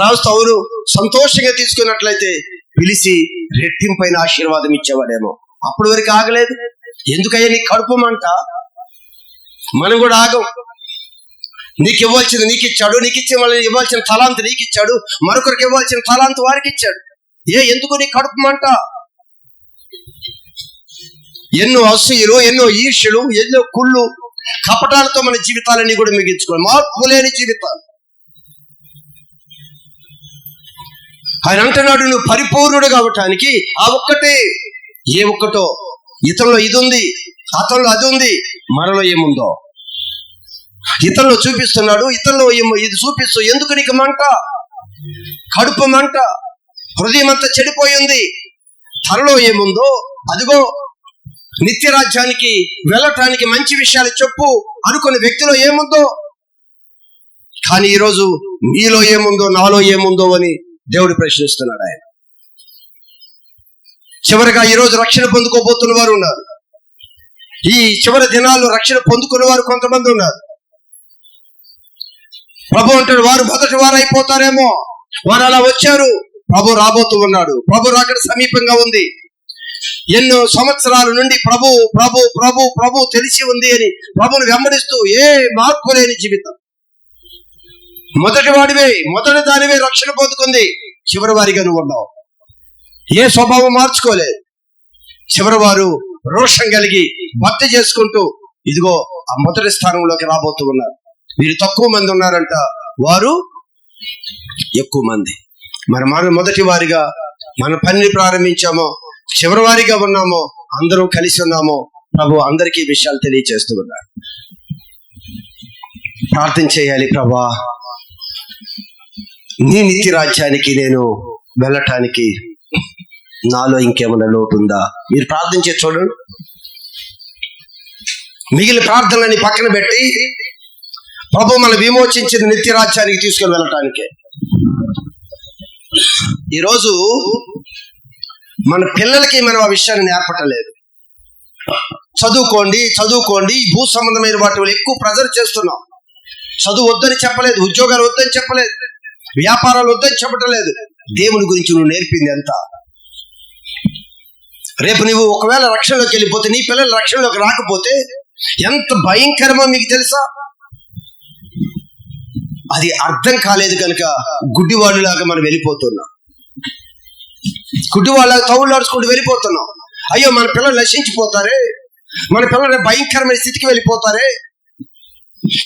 రాస్తూ అవును సంతోషంగా తీసుకున్నట్లయితే పిలిచి రెట్టింపైన ఆశీర్వాదం ఇచ్చేవాడేమో. అప్పటి వరకు ఆగలేదు. ఎందుకయ్యా నీ కడుపు మంట? మనం కూడా ఆగం. నీకు ఇవ్వాల్సింది నీకు ఇచ్చాడు, నీకు ఇచ్చే వాళ్ళని ఇవ్వాల్సిన తలాంతు నీకు ఇచ్చాడు, మరొకరికి ఇవ్వాల్సిన తలాంతు వారికి ఇచ్చాడు. ఎందుకు నీ కడుపు మంట? ఎన్నో అసూయలు, ఎన్నో ఈర్ష్యలు, ఎన్నో కుళ్ళు, కపటాలతో మన జీవితాలన్నీ కూడా మిగించుకోవాలి. మార్పు లేని జీవితాలు. ఆయన అంటున్నాడు, నువ్వు పరిపూర్ణుడు కావటానికి ఆ ఒక్కటే, ఏ ఒక్కటో. ఇతరులో ఇది ఉంది, అతనిలో అది ఉంది, మనలో ఏముందో ఇతరులో చూపిస్తున్నాడు. ఇతరులో ఇది చూపిస్తూ ఎందుకు నీకు మంట? కడుపు మంట, హృదయం అంతా చెడిపోయింది. తనలో ఏముందో అదిగో నిత్య రాజ్యానికి వెళ్ళటానికి మంచి విషయాలు చెప్పు అనుకునే వ్యక్తిలో ఏముందో. కానీ ఈరోజు నీలో ఏముందో, నాలో ఏముందో అని దేవుడు ప్రశ్నిస్తున్నాడు. ఆయన చివరిగా ఈ రోజు రక్షణ పొందుకోబోతున్న వారు ఉన్నారు. ఈ చివరి దినాల్లో రక్షణ పొందుకున్న వారు కొంతమంది ఉన్నారు. ప్రభు అంటాడు, వారు మొదటి వారు అయిపోతారేమో. వారు అలా వచ్చారు. ప్రభు రాబోతూ ఉన్నాడు. ప్రభు రాకడ సమీపంగా ఉంది. ఎన్నో సంవత్సరాల నుండి ప్రభు ప్రభు ప్రభు ప్రభు తెలిసి ఉంది అని ప్రభుని వెంబడిస్తూ ఏ మార్పు లేని జీవితం. మొదటి వాడివే, మొదటి దానివే రక్షణ పొందుకుంది. చివరి వారిగా నువ్వు ఉన్నావు. ఏ స్వభావం మార్చుకోలేదు. చివరి వారు రోషం కలిగి భక్తి చేసుకుంటూ ఇదిగో ఆ మొదటి స్థానంలోకి రాబోతూ ఉన్నారు. వీరు తక్కువ మంది ఉన్నారంట, వారు ఎక్కువ మంది. మరి మనం మొదటి వారిగా మన పనిని ప్రారంభించామో, చివరి వారిగా ఉన్నామో, అందరం కలిసి ఉన్నామో, ప్రభు అందరికీ విషయాలు తెలియజేస్తూ ఉన్నారు. ప్రార్థన చేయాలి, ప్రభా నీ నిత్య రాజ్యానికి నేను వెళ్ళటానికి నాలో ఇంకేమైనా లోటు ఉందా? మీరు ప్రార్థించే చూడండి. మిగిలిన ప్రార్థనలని పక్కన పెట్టి ప్రభు మన విమోచించిన నిత్య రాజ్యానికి తీసుకొని వెళ్ళటానికే. ఈరోజు మన పిల్లలకి మనం ఆ విషయాన్ని నేర్పటలేదు. చదువుకోండి చదువుకోండి, భూ సంబంధమైన వాటి ఎక్కువ ప్రెజర్ చేస్తున్నాం. చదువు వద్దని చెప్పలేదు, ఉద్యోగాలు వద్దని చెప్పలేదు, వ్యాపారాలు వద్దని చెప్పటం లేదు. దేవుని గురించి నువ్వు నేర్పింది ఎంత? రేపు నువ్వు ఒకవేళ రక్షణలోకి వెళ్ళిపోతే, నీ పిల్లలు రక్షణలోకి రాకపోతే ఎంత భయంకరమో మీకు తెలుసా? అది అర్థం కాలేదు కనుక గుడ్డివాళ్ళలాగా మనం వెళ్ళిపోతున్నాం. గుడ్డివాళ్ళ తవులు నడుచుకుంటూ వెళ్ళిపోతున్నాం. అయ్యో మన పిల్లలు నశించిపోతారే, మన పిల్లలు భయంకరమైన స్థితికి వెళ్ళిపోతారే.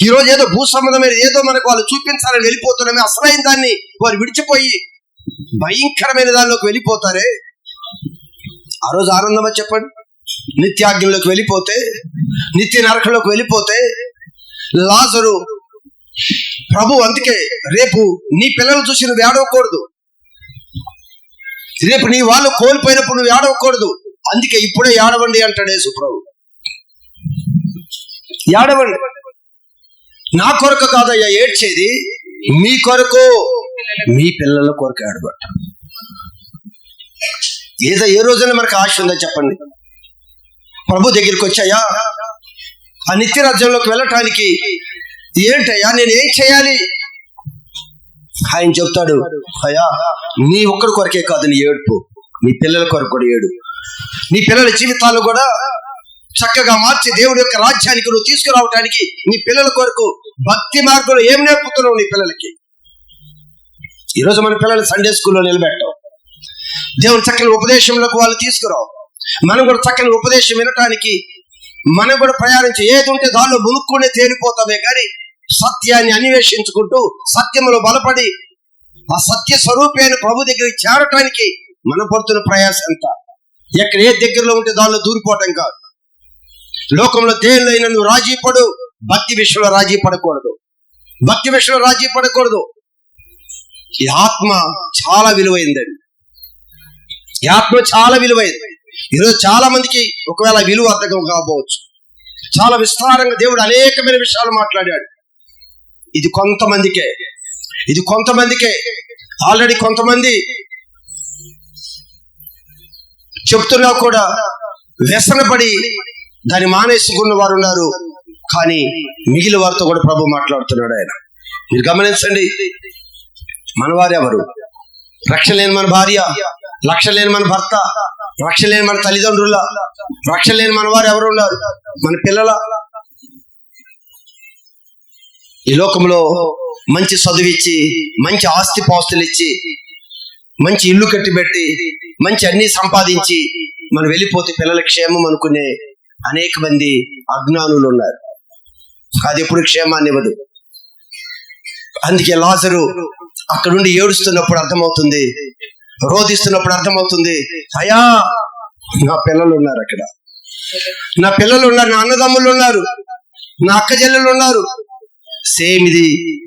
ఈరోజు ఏదో భూ సంబంధమైన ఏదో మనకు వాళ్ళు చూపించాలని వెళ్ళిపోతున్నామే, అసలైన దాన్ని వారు విడిచిపోయి భయంకరమైన దానిలోకి వెళ్ళిపోతారే. ఆ రోజు ఆనందమా చెప్పండి? నిత్యాగ్నిలోకి వెళ్ళిపోతే, నిత్య నరకంలోకి వెళ్ళిపోతే. లాజరు ప్రభు అందుకే రేపు నీ పిల్లలు చూసి నువ్వు ఏడవకూడదు. రేపు నీ వాళ్ళు కోల్పోయినప్పుడు నువ్వు ఏడవకూడదు. అందుకే ఇప్పుడే ఏడవండి అంటాడు యేసు ప్రభు. ఏడవండి. నా కొరకు కాదయ్యా ఏడ్చేది, మీ కొరకు, మీ పిల్లల కొరకు ఏడబట్ట. ఏదో ఏ రోజున మనకు ఆశ ఉందా చెప్పండి? ప్రభు దగ్గరికి వచ్చాయా ఆ నిత్య రాజ్యంలోకి వెళ్ళటానికి ఏంటయ్యా నేను ఏం చేయాలి? ఆయన చెప్తాడు, అయ్యా నీ ఒక్కడి కొరకే కాదు నీ ఏడుపు, నీ పిల్లల కొరకు కూడా ఏడు. నీ పిల్లల జీవితాలు కూడా చక్కగా మార్చి దేవుడి యొక్క రాజ్యానికి నువ్వు తీసుకురావటానికి నీ పిల్లల కొరకు భక్తి మార్గంలో ఏం నేర్పుతున్నావు నీ పిల్లలకి? ఈరోజు మన పిల్లలు సండే స్కూల్లో నిలబెట్టాం. దేవుని చక్కని ఉపదేశంలోకి వాళ్ళు తీసుకురావు. మనం కూడా చక్కని ఉపదేశం వినటానికి మనం కూడా ప్రయాణించి ఏది ఉంటే దానిలో మునుక్కునే తేలిపోతామే కానీ సత్యాన్ని అన్వేషించుకుంటూ సత్యములో బలపడి ఆ సత్య స్వరూపి అయిన ప్రభు దగ్గరికి చేరటానికి మనం పడుతున్న ప్రయాసం ఎంత. ఎక్కడ ఏ దగ్గరలో ఉంటే దానిలో దూరిపోవటం కాదు. లోకంలో దేనిలో అయినా నువ్వు రాజీ పడు, భక్తి విషయంలో రాజీ పడకూడదు. భక్తి విషయంలో రాజీ పడకూడదు. ఈ ఆత్మ చాలా విలువైందండి. ఈ ఆత్మ చాలా విలువైంది. ఈరోజు చాలా మందికి ఒకవేళ విలువ అర్థం కాకపోవచ్చు. చాలా విస్తారంగా దేవుడు అనేకమైన విషయాలు మాట్లాడాడు. ఇది కొంతమందికే, ఇది కొంతమందికే. ఆల్రెడీ కొంతమంది చెప్తున్నా కూడా వ్యసనపడి దాన్ని మానేసుకున్న వారు ఉన్నారు. కానీ మిగిలిన వారితో కూడా ప్రభు మాట్లాడుతున్నాడు. ఆయన మీరు గమనించండి. మనవారు ఎవరు? రక్షణ లేని మన భార్య, రక్షణ లేని మన భర్త, రక్షణ లేని మన తల్లిదండ్రుల, రక్షణ లేని మన వారు ఎవరు ఉన్నారు? మన పిల్లల. ఈ లోకంలో మంచి చదువిచ్చి, మంచి ఆస్తి పాస్తులు ఇచ్చి, మంచి ఇల్లు కట్టిపెట్టి, మంచి అన్ని సంపాదించి మనం వెళ్ళిపోతే పిల్లల క్షేమం అనుకునే అనేక మంది అజ్ఞానులు ఉన్నారు. అది ఎప్పుడు క్షేమాన్ని ఇవ్వదు. అందుకే లాజరు అక్కడ నుండి ఏడుస్తున్నప్పుడు అర్థమవుతుంది, రోధిస్తున్నప్పుడు అర్థమవుతుంది, అయ్యా నా పిల్లలు ఉన్నారు, అక్కడ నా పిల్లలు ఉన్నారు, నా అన్నదమ్ములు ఉన్నారు, నా అక్క చెల్లెలు ఉన్నారు. సేమ్ ఇది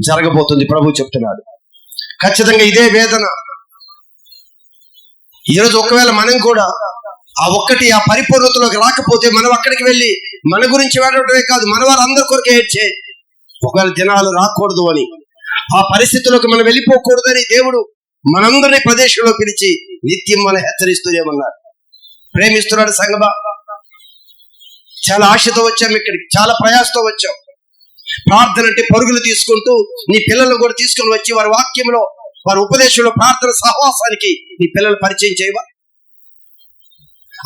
జరగబోతుంది. ప్రభు చెప్తున్నాడు. ఖచ్చితంగా ఇదే వేదన. ఈరోజు ఒకవేళ మనం కూడా ఆ ఒక్కటి ఆ పరిపూర్ణతలోకి రాకపోతే మనం అక్కడికి వెళ్ళి మన గురించి వెళ్ళడమే కాదు, మన వారు అందరి కొరకే ఏడ్చే ఒకవేళ దినాలు రాకూడదు అని, ఆ పరిస్థితుల్లోకి మనం వెళ్ళిపోకూడదని దేవుడు మనందరినీ ప్రదేశంలో పిలిచి నిత్యం మనం హెచ్చరిస్తూనే ఉన్నారు. ప్రేమిస్తున్నాడు సంగమా. చాలా ఆశతో వచ్చాం ఇక్కడికి, చాలా ప్రయాసతో వచ్చాం. ప్రార్థన అంటే పరుగులు తీసుకుంటూ నీ పిల్లలను కూడా తీసుకుని వచ్చి వారి వాక్యంలో, వారి ఉపదేశంలో, ప్రార్థన సహవాసానికి నీ పిల్లలు పరిచయం చేయవా?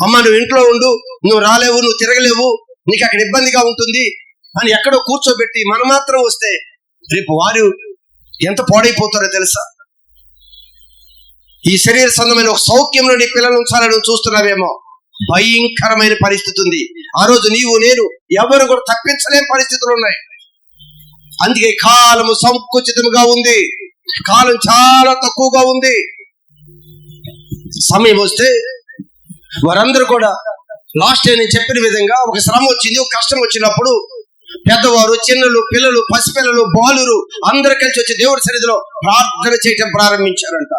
అమ్మ నువ్వు ఇంట్లో ఉండు, నువ్వు రాలేవు, నువ్వు తిరగలేవు, నీకు అక్కడ ఇబ్బందిగా ఉంటుంది అని ఎక్కడో కూర్చోబెట్టి మనం మాత్రం వస్తే రేపు వారు ఎంత పాడైపోతారో తెలుసా? ఈ శరీర సంబంధమైన ఒక సౌఖ్యంలో నీ పిల్లలు ఉంచాలని నువ్వు చూస్తున్నావేమో, భయంకరమైన పరిస్థితి ఉంది. ఆ రోజు నీవు నేను ఎవరు కూడా తప్పించలేని పరిస్థితులు ఉన్నాయి. అందుకే కాలము సంకుచితముగా ఉంది, కాలం చాలా తక్కువగా ఉంది. సమయం వస్తే వారందరూ కూడా లాస్ట్ నేను చెప్పిన విధంగా ఒక శ్రమ వచ్చింది, ఒక కష్టం వచ్చినప్పుడు పెద్దవారు, చిన్నలు, పిల్లలు, పసిపిల్లలు, బాలురు అందరూ కలిసి వచ్చి దేవుడి సన్నిధిలో ప్రార్థన చేయటం ప్రారంభించారంట.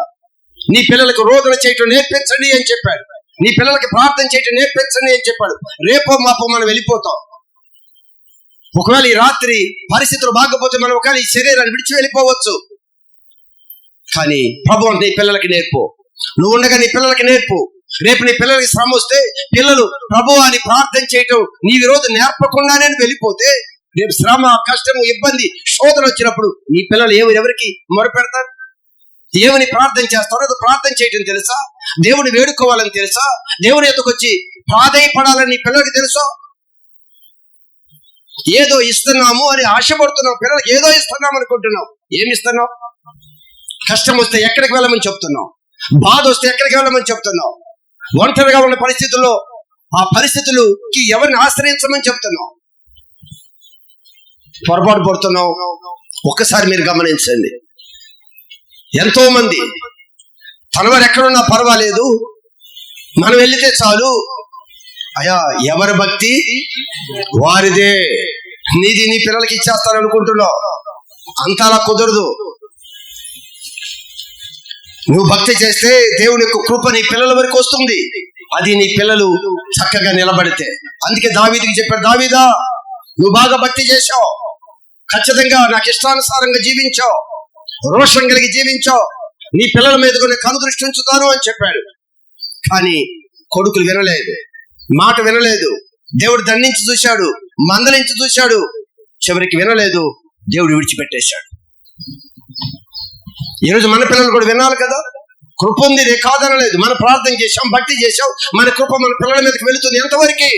నీ పిల్లలకు రోదన చేయటం నేర్పించండి అని చెప్పాడు. నీ పిల్లలకి ప్రార్థన చేయటం నేర్పించండి అని చెప్పాడు. రేపో మాపో మనం వెళ్ళిపోతాం. ఒకవేళ ఈ రాత్రి పరిస్థితులు బాగపోతే మనం ఒకవేళ ఈ శరీరాన్ని విడిచి వెళ్ళిపోవచ్చు. కానీ ప్రభు నీ పిల్లలకి నేర్పు, నువ్వు ఉండగా నీ పిల్లలకి నేర్పు. రేపు నీ పిల్లలకి శ్రమ వస్తే పిల్లలు ప్రభు అని ప్రార్థన చేయటం నీ రోజు నేర్పకుండానే వెళ్ళిపోతే రేపు శ్రమ, కష్టము, ఇబ్బంది, శోధన వచ్చినప్పుడు నీ పిల్లలు ఎవరికి మొరపెడతారు? దేవుని ప్రార్థన చేస్తారో అది ప్రార్థన చేయటం తెలుసా? దేవుని వేడుకోవాలని తెలుసా? దేవుని ఎదుకు వచ్చి ప్రాధేయపడాలని నీ పిల్లలకి తెలుసా? ఏదో ఇస్తున్నాము అని ఆశపడుతున్నావు, పిల్లలకి ఏదో ఇస్తున్నాం అనుకుంటున్నావు. ఏమి ఇస్తున్నావు? కష్టం వస్తే ఎక్కడికి వెళ్ళమని చెప్తున్నావు, బాధ వస్తే ఎక్కడికి వెళ్ళమని చెప్తున్నావు, ఒంటరిగా ఉన్న పరిస్థితుల్లో ఆ పరిస్థితులకి ఎవరిని ఆశ్రయించమని చెప్తున్నావు. పొరపాటు పడుతున్నావు. ఒక్కసారి మీరు గమనించండి. ఎంతో మంది తనవారు ఎక్కడున్నా పర్వాలేదు, మనం వెళితే చాలు, అయ్యా ఎవరి భక్తి వారిదే, నీది నీ పిల్లలకి ఇచ్చేస్తారనుకుంటున్నావు. అంత అలా కుదరదు. నువ్వు భక్తి చేస్తే దేవుని యొక్క కృప నీ పిల్లల వరకు వస్తుంది. అది నీ పిల్లలు చక్కగా నిలబడితే. అందుకే దావీదుకి చెప్పాడు, దావీదా నువ్వు బాగా భక్తి చేశావు, ఖచ్చితంగా నాకు ఇష్టానుసారంగా జీవించావు, రోషం కలిగి జీవించావు, నీ పిల్లల మీద కొన్ని కనుదృష్టి ఉంచుతాను అని చెప్పాడు. కానీ కొడుకులు వినలేదు, మాట వినలేదు. దేవుడు దండించి చూశాడు, మందలించి చూశాడు, చివరికి వినలేదు, దేవుడు విడిచిపెట్టేశాడు. ఈరోజు మన పిల్లలు కూడా వినాలి కదా. కృప ఉంది, రే కాదనలేదు. మనం ప్రార్థన చేశాం, భక్తి చేశాం, మన కృప మన పిల్లల మీదకి వెళుతుంది. ఎంతవరకు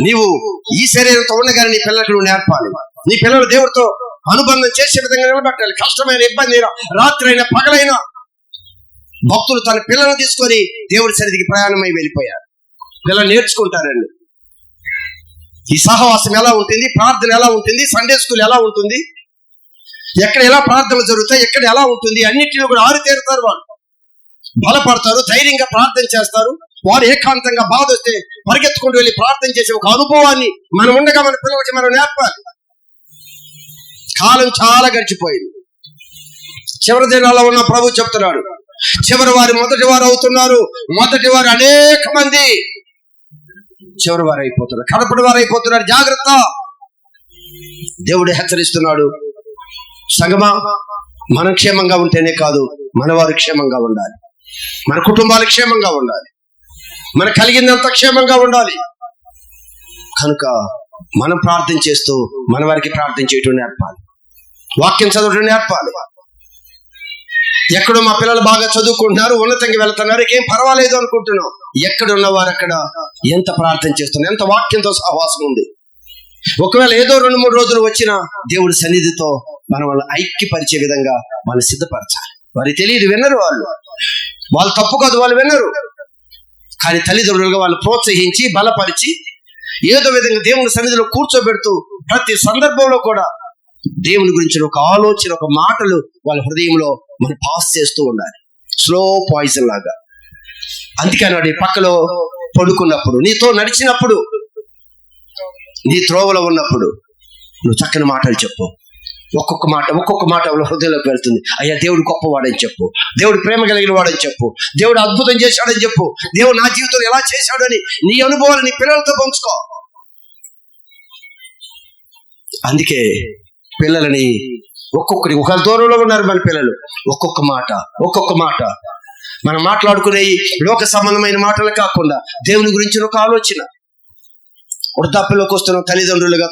నీవు ఈ శరీరంతో ఉండగానే నీ పిల్లలకు నువ్వు నేర్పాలి. నీ పిల్లలు దేవుడితో అనుబంధం చేసే విధంగా నిలబెట్టాలి. కష్టమైన, ఇబ్బంది అయినా, రాత్రి అయినా, పగలైనా. భక్తులు తన పిల్లలను తీసుకొని దేవుడి సన్నిధికి ప్రయాణమై వెళ్ళిపోయారు. పిల్లలు నేర్చుకుంటారండి ఈ సహవాసం ఎలా ఉంటుంది, ప్రార్థన ఎలా ఉంటుంది, సండే స్కూల్ ఎలా ఉంటుంది, ఎక్కడ ఎలా ప్రార్థనలు జరుగుతాయి, ఎక్కడ ఎలా ఉంటుంది, అన్నింటిలో కూడా ఆరితేరుతారు. వాళ్ళు బలపడతారు, ధైర్యంగా ప్రార్థన చేస్తారు. వారు ఏకాంతంగా బాధ వస్తే పరిగెత్తుకుంటూ వెళ్ళి ప్రార్థన చేసే ఒక అనుభవాన్ని మనం ఉండగా మన పిల్లలకి మనం నేర్పాలి. కాలం చాలా గడిచిపోయింది. చివరి దినాల్లో ఉన్న ప్రభు చెప్తున్నాడు, చివరి వారు మొదటి వారు అవుతున్నారు. మొదటి వారు అనేక మంది చివరి వారు అయిపోతున్నారు, కడపటి వారు అయిపోతున్నారు. జాగ్రత్త. దేవుడు హెచ్చరిస్తున్నాడు. సంగమా, మనం క్షేమంగా ఉంటేనే కాదు, మన వారు క్షేమంగా ఉండాలి, మన కుటుంబాలు క్షేమంగా ఉండాలి, మన కలిగిందంతా క్షేమంగా ఉండాలి. కనుక మనం ప్రార్థన చేస్తూ మన వారికి ప్రార్థన చేయటం నేర్పాలి, వాక్యం చదవటం నేర్పాలి. ఎక్కడో మా పిల్లలు బాగా చదువుకుంటున్నారు, ఉన్నతంగా వెళ్తున్నారు, ఏం పర్వాలేదు అనుకుంటున్నాం. ఎక్కడ ఉన్నవారు అక్కడ ఎంత ప్రార్థన చేస్తున్నారు, ఎంత వాక్యంతో సహవాసం ఉంది. ఒకవేళ ఏదో 2-3 రోజులు వచ్చినా దేవుడి సన్నిధితో మనం వాళ్ళని ఐక్యపరిచే విధంగా వాళ్ళు సిద్ధపరచాలి. వారికి తెలియదు, వినరు. వాళ్ళు తప్పు కాదు, వాళ్ళు వినరు. కానీ తల్లిదండ్రులుగా వాళ్ళు ప్రోత్సహించి బలపరిచి ఏదో విధంగా దేవుని సన్నిధిలో కూర్చోబెడుతూ ప్రతి సందర్భంలో కూడా దేవుని గురించిన ఒక ఆలోచన, ఒక మాటలు వాళ్ళ హృదయంలో మనం పాస్ చేస్తూ ఉండాలి, స్లో పాయిజన్ లాగా. అందుకని వాడి పక్కలో పడుకున్నప్పుడు, నీతో నడిచినప్పుడు, నీ త్రోవలో ఉన్నప్పుడు నువ్వు చక్కని మాటలు చెప్పు. ఒక్కొక్క మాట వాళ్ళ హృదయంలోకి వెళ్తుంది. అయ్యా దేవుడు గొప్పవాడని చెప్పు, దేవుడు ప్రేమ కలిగిన వాడని చెప్పు, దేవుడు అద్భుతం చేశాడని చెప్పు, దేవుడు నా జీవితంలో ఎలా చేశాడు అని నీ అనుభవాలు నీ పిల్లలతో పంచుకో. అందుకే పిల్లలని ఒక్కొక్కరి ఒక దూరంలో ఉన్నారు మన పిల్లలు. ఒక్కొక్క మాట మనం మాట్లాడుకునే ఈ లోక సంబంధమైన మాటలు కాకుండా దేవుని గురించిన ఒక ఆలోచన. వృద్ధాప్యంలోకి వస్తున్న తల్లిదండ్రులుగా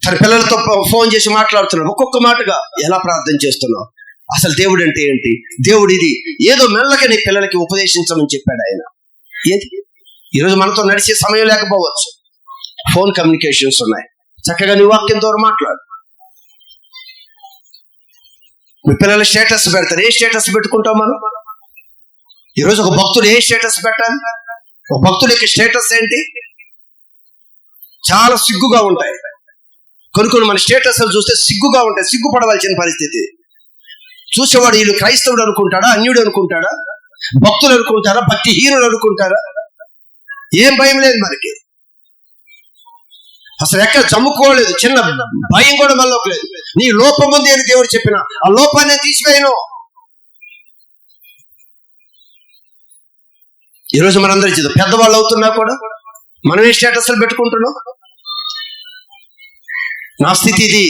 తన పిల్లలతో ఫోన్ చేసి మాట్లాడుతున్నాడు. ఒక్కొక్క మాటగా ఎలా ప్రార్థన చేస్తున్నావు, అసలు దేవుడు అంటే ఏంటి, దేవుడు ఇది ఏదో మెల్లగా నీ పిల్లలకి ఉపదేశించమని చెప్పాడు ఆయన. ఏది ఈరోజు మనతో నడిచే సమయం లేకపోవచ్చు, ఫోన్ కమ్యూనికేషన్స్ ఉన్నాయి. చక్కగా నీ వాక్యం ద్వారా మాట్లాడు. మీ పిల్లలు స్టేటస్ పెడతారు. ఏ స్టేటస్ పెట్టుకుంటాం మనం? ఈరోజు ఒక భక్తుడు ఏ స్టేటస్ పెట్టాలి? ఒక భక్తుడి యొక్క స్టేటస్ ఏంటి? చాలా సిగ్గుగా ఉంటాయి. కొన్ని మన స్టేటస్ చూస్తే సిగ్గుగా ఉంటాయి, సిగ్గుపడవలసిన పరిస్థితి. చూసేవాడు వీళ్ళు క్రైస్తవుడు అనుకుంటాడా, అన్యుడు అనుకుంటాడా, భక్తులు అనుకుంటారా, భక్తిహీనుడు అనుకుంటారా? ఏం భయం లేదు మనకి, అసలు ఎక్కడ చమ్ముకోలేదు, చిన్న భయం కూడా మనలోకి లేదు. నీ లోపం ఉంది అని దేవుడు చెప్పిన ఆ లోపాన్ని తీసివేయను. ఈరోజు మనందరి చేద్దాం, పెద్దవాళ్ళు అవుతున్నా కూడా మనం ఏ స్టేటస్లు పెట్టుకుంటున్నాం? నా స్థితి ఇది,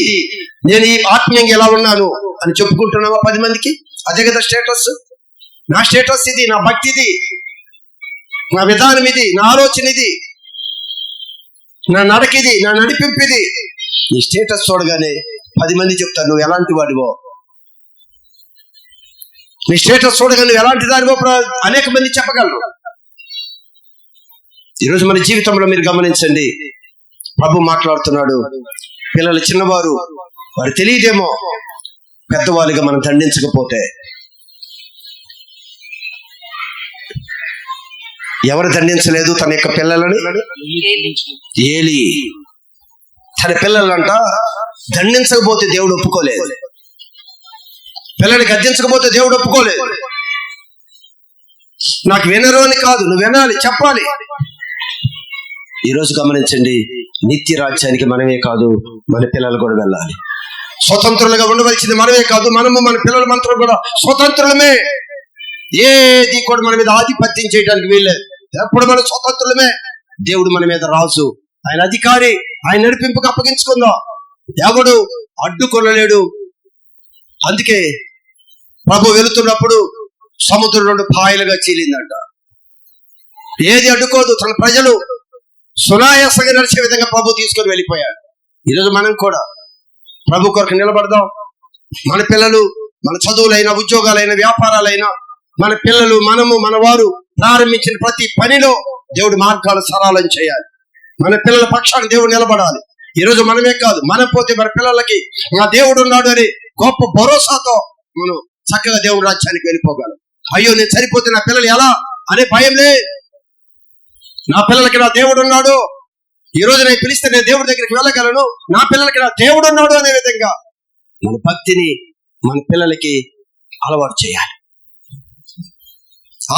నేను ఈ ఆత్మీయంగా ఎలా ఉన్నాను అని చెప్పుకుంటున్నావా 10 మందికి? అదే కదా స్టేటస్. నా స్టేటస్ ఇది, నా భక్తి ఇది, నా విధానం ఇది, నా ఆలోచన ఇది, నా నడకిది, నా నడిపింపు ఇది. నీ స్టేటస్ చూడగానే 10 మంది చెప్తారు నువ్వు ఎలాంటి వాడివో. నీ స్టేటస్ చూడగానే నువ్వు ఎలాంటి దానివో అనేక మంది చెప్పగలరు. ఈరోజు మన జీవితంలో మీరు గమనించండి, ప్రభు మాట్లాడుతున్నాడు. పిల్లలు చిన్నవారు, వారు తెలియదేమో, పెద్దవాళ్ళుగా మనం దండించకపోతే. ఎవరు దండించలేదు తన యొక్క పిల్లలని? ఏలి తన పిల్లలంట దండించకపోతే దేవుడు ఒప్పుకోలేదు, పిల్లల్ని గద్దించకపోతే దేవుడు ఒప్పుకోలేదు. నాకు వినరు అని కాదు, నువ్వు వినాలి, చెప్పాలి. ఈరోజు గమనించండి, నిత్య రాజ్యానికి మనమే కాదు మన పిల్లలు కూడా వెళ్ళాలి. స్వతంత్రులుగా ఉండవలసింది మనమే కాదు, మనము మన పిల్లల మంత్రులు కూడా స్వతంత్రులమే. ఏది కూడా మన మీద ఆధిపత్యం చేయడానికి వీల్లేదు. ఎప్పుడు మన స్వతంత్రులమే. దేవుడు మన మీద రాజు, ఆయన అధికారి, ఆయన నడిపింపుకు అప్పగించుకుందాం. ఎవడు అడ్డుకొనలేడు. అందుకే ప్రభు వెళుతున్నప్పుడు సముద్రం 2 పాయలుగా చీలిందంట. ఏది అడ్డుకోదు. తన ప్రజలు సునాయాసంగా నడిచే విధంగా ప్రభు తీసుకొని వెళ్ళిపోయాడు. ఈరోజు మనం కూడా ప్రభు కొరకు నిలబడదాం. మన పిల్లలు, మన చదువులైనా, ఉద్యోగాలైనా, వ్యాపారాలైనా, మన పిల్లలు, మనము, మన వారు ప్రారంభించిన ప్రతి పనిలో దేవుడి మార్గాలు సరళం చేయాలి. మన పిల్లల పక్షాన్ని దేవుడు నిలబడాలి. ఈరోజు మనమే కాదు, మనం పోతే మన పిల్లలకి నా దేవుడు ఉన్నాడు అని గొప్ప భరోసాతో మనం చక్కగా దేవుడి రాజ్యానికి వెళ్ళిపోగలం. అయ్యో నేను సరిపోతే నా పిల్లలు ఎలా అనే భయం లే. నా పిల్లలకి నా దేవుడు ఉన్నాడు, ఈ రోజు నేను పిలిస్తే నేను దేవుడి దగ్గరికి వెళ్ళగలను, నా పిల్లలకి నా దేవుడు ఉన్నాడు అనే విధంగా మన భక్తిని మన పిల్లలకి అలవాటు చేయాలి.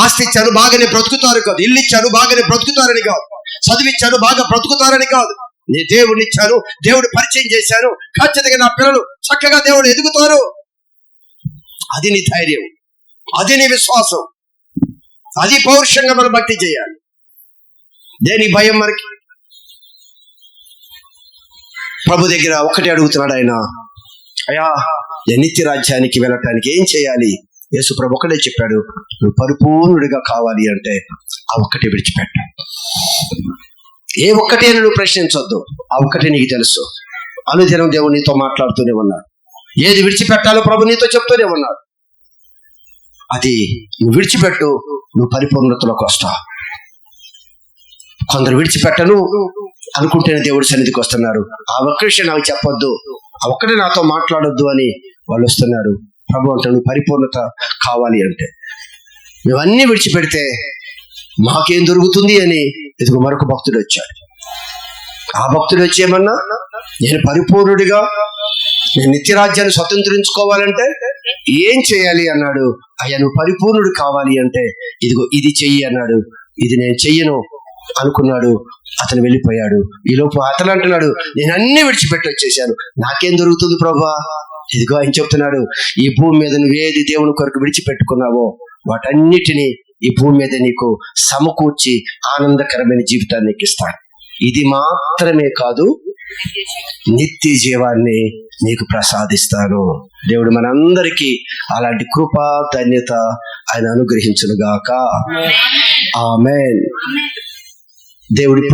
ఆస్తి ఇచ్చాను బాగానే బ్రతుకుతారు కాదు, ఇల్లు ఇచ్చాను బాగానే బ్రతుకుతారని కాదు, చదివిచ్చాను బాగా బ్రతుకుతారని కాదు. నీ దేవుడిని ఇచ్చాను, దేవుడు పరిచయం చేశాను, ఖచ్చితంగా నా పిల్లలు చక్కగా దేవుడు ఎదుగుతారు. అది నీ ధైర్యం, అది నీ విశ్వాసం, అది పౌరుషంగా మనం భక్తి చేయాలి. దేని భయం మనకి? ప్రభు దగ్గర ఒకటే అడుగుతున్నాడు ఆయన, అయ్యా నిత్య రాజ్యానికి వెళ్ళటానికి ఏం చేయాలి? యేసు ప్రభు ఒకటే చెప్పాడు, నువ్వు పరిపూర్ణుడిగా కావాలి అంటే ఆ ఒక్కటే విడిచిపెట్టు. ఏ ఒక్కటే నువ్వు ప్రశ్నించొద్దు, ఆ ఒక్కటే నీకు తెలుసు. అనుదినం దేవుడు నీతో మాట్లాడుతూనే ఉన్నాడు. ఏది విడిచిపెట్టాలో ప్రభు నీతో చెప్తూనే ఉన్నాడు. అది నువ్వు విడిచిపెట్టు, నువ్వు పరిపూర్ణతలోకి వస్తావు. కొందరు విడిచిపెట్టను అనుకుంటేనే దేవుడి సన్నిధికి వస్తున్నారు. ఆ ఒక్క విషయం నాకు చెప్పొద్దు, ఆ ఒక్కటే నాతో మాట్లాడొద్దు అని వాళ్ళు వస్తున్నారు. ప్రభు అంటాడు పరిపూర్ణత కావాలి అంటే మేమన్నీ విడిచిపెడితే మాకేం దొరుకుతుంది అని ఇదిగో మరొక భక్తుడు వచ్చాడు. ఆ భక్తుడు వచ్చేమన్నా, నేను పరిపూర్ణుడిగా నేను నిత్యరాజ్యాన్ని స్వతంత్రించుకోవాలంటే ఏం చేయాలి అన్నాడు. అయ్యా నువ్వు పరిపూర్ణుడు కావాలి అంటే ఇదిగో ఇది చెయ్యి అన్నాడు. ఇది నేను చెయ్యను అనుకున్నాడు, అతను వెళ్ళిపోయాడు. ఈలోపు అతను అంటున్నాడు, నేను అన్ని విడిచిపెట్టి వచ్చేసాను, నాకేం దొరుకుతుంది ప్రభా? ఇదిగో ఆయన చెప్తున్నాడు, ఈ భూమి మీద నువ్వేది దేవుని కొరకు విడిచిపెట్టుకున్నావో వాటన్నిటినీ ఈ భూమి మీద నీకు సమకూర్చి ఆనందకరమైన జీవితాన్ని ఇస్తాను. ఇది మాత్రమే కాదు, నిత్య జీవాన్ని నీకు ప్రసాదిస్తాను. దేవుడు మనందరికీ అలాంటి కృప ధన్యత ఆయన అనుగ్రహించును గాక. ఆమేన్. దేవుడు ఇప్పుడు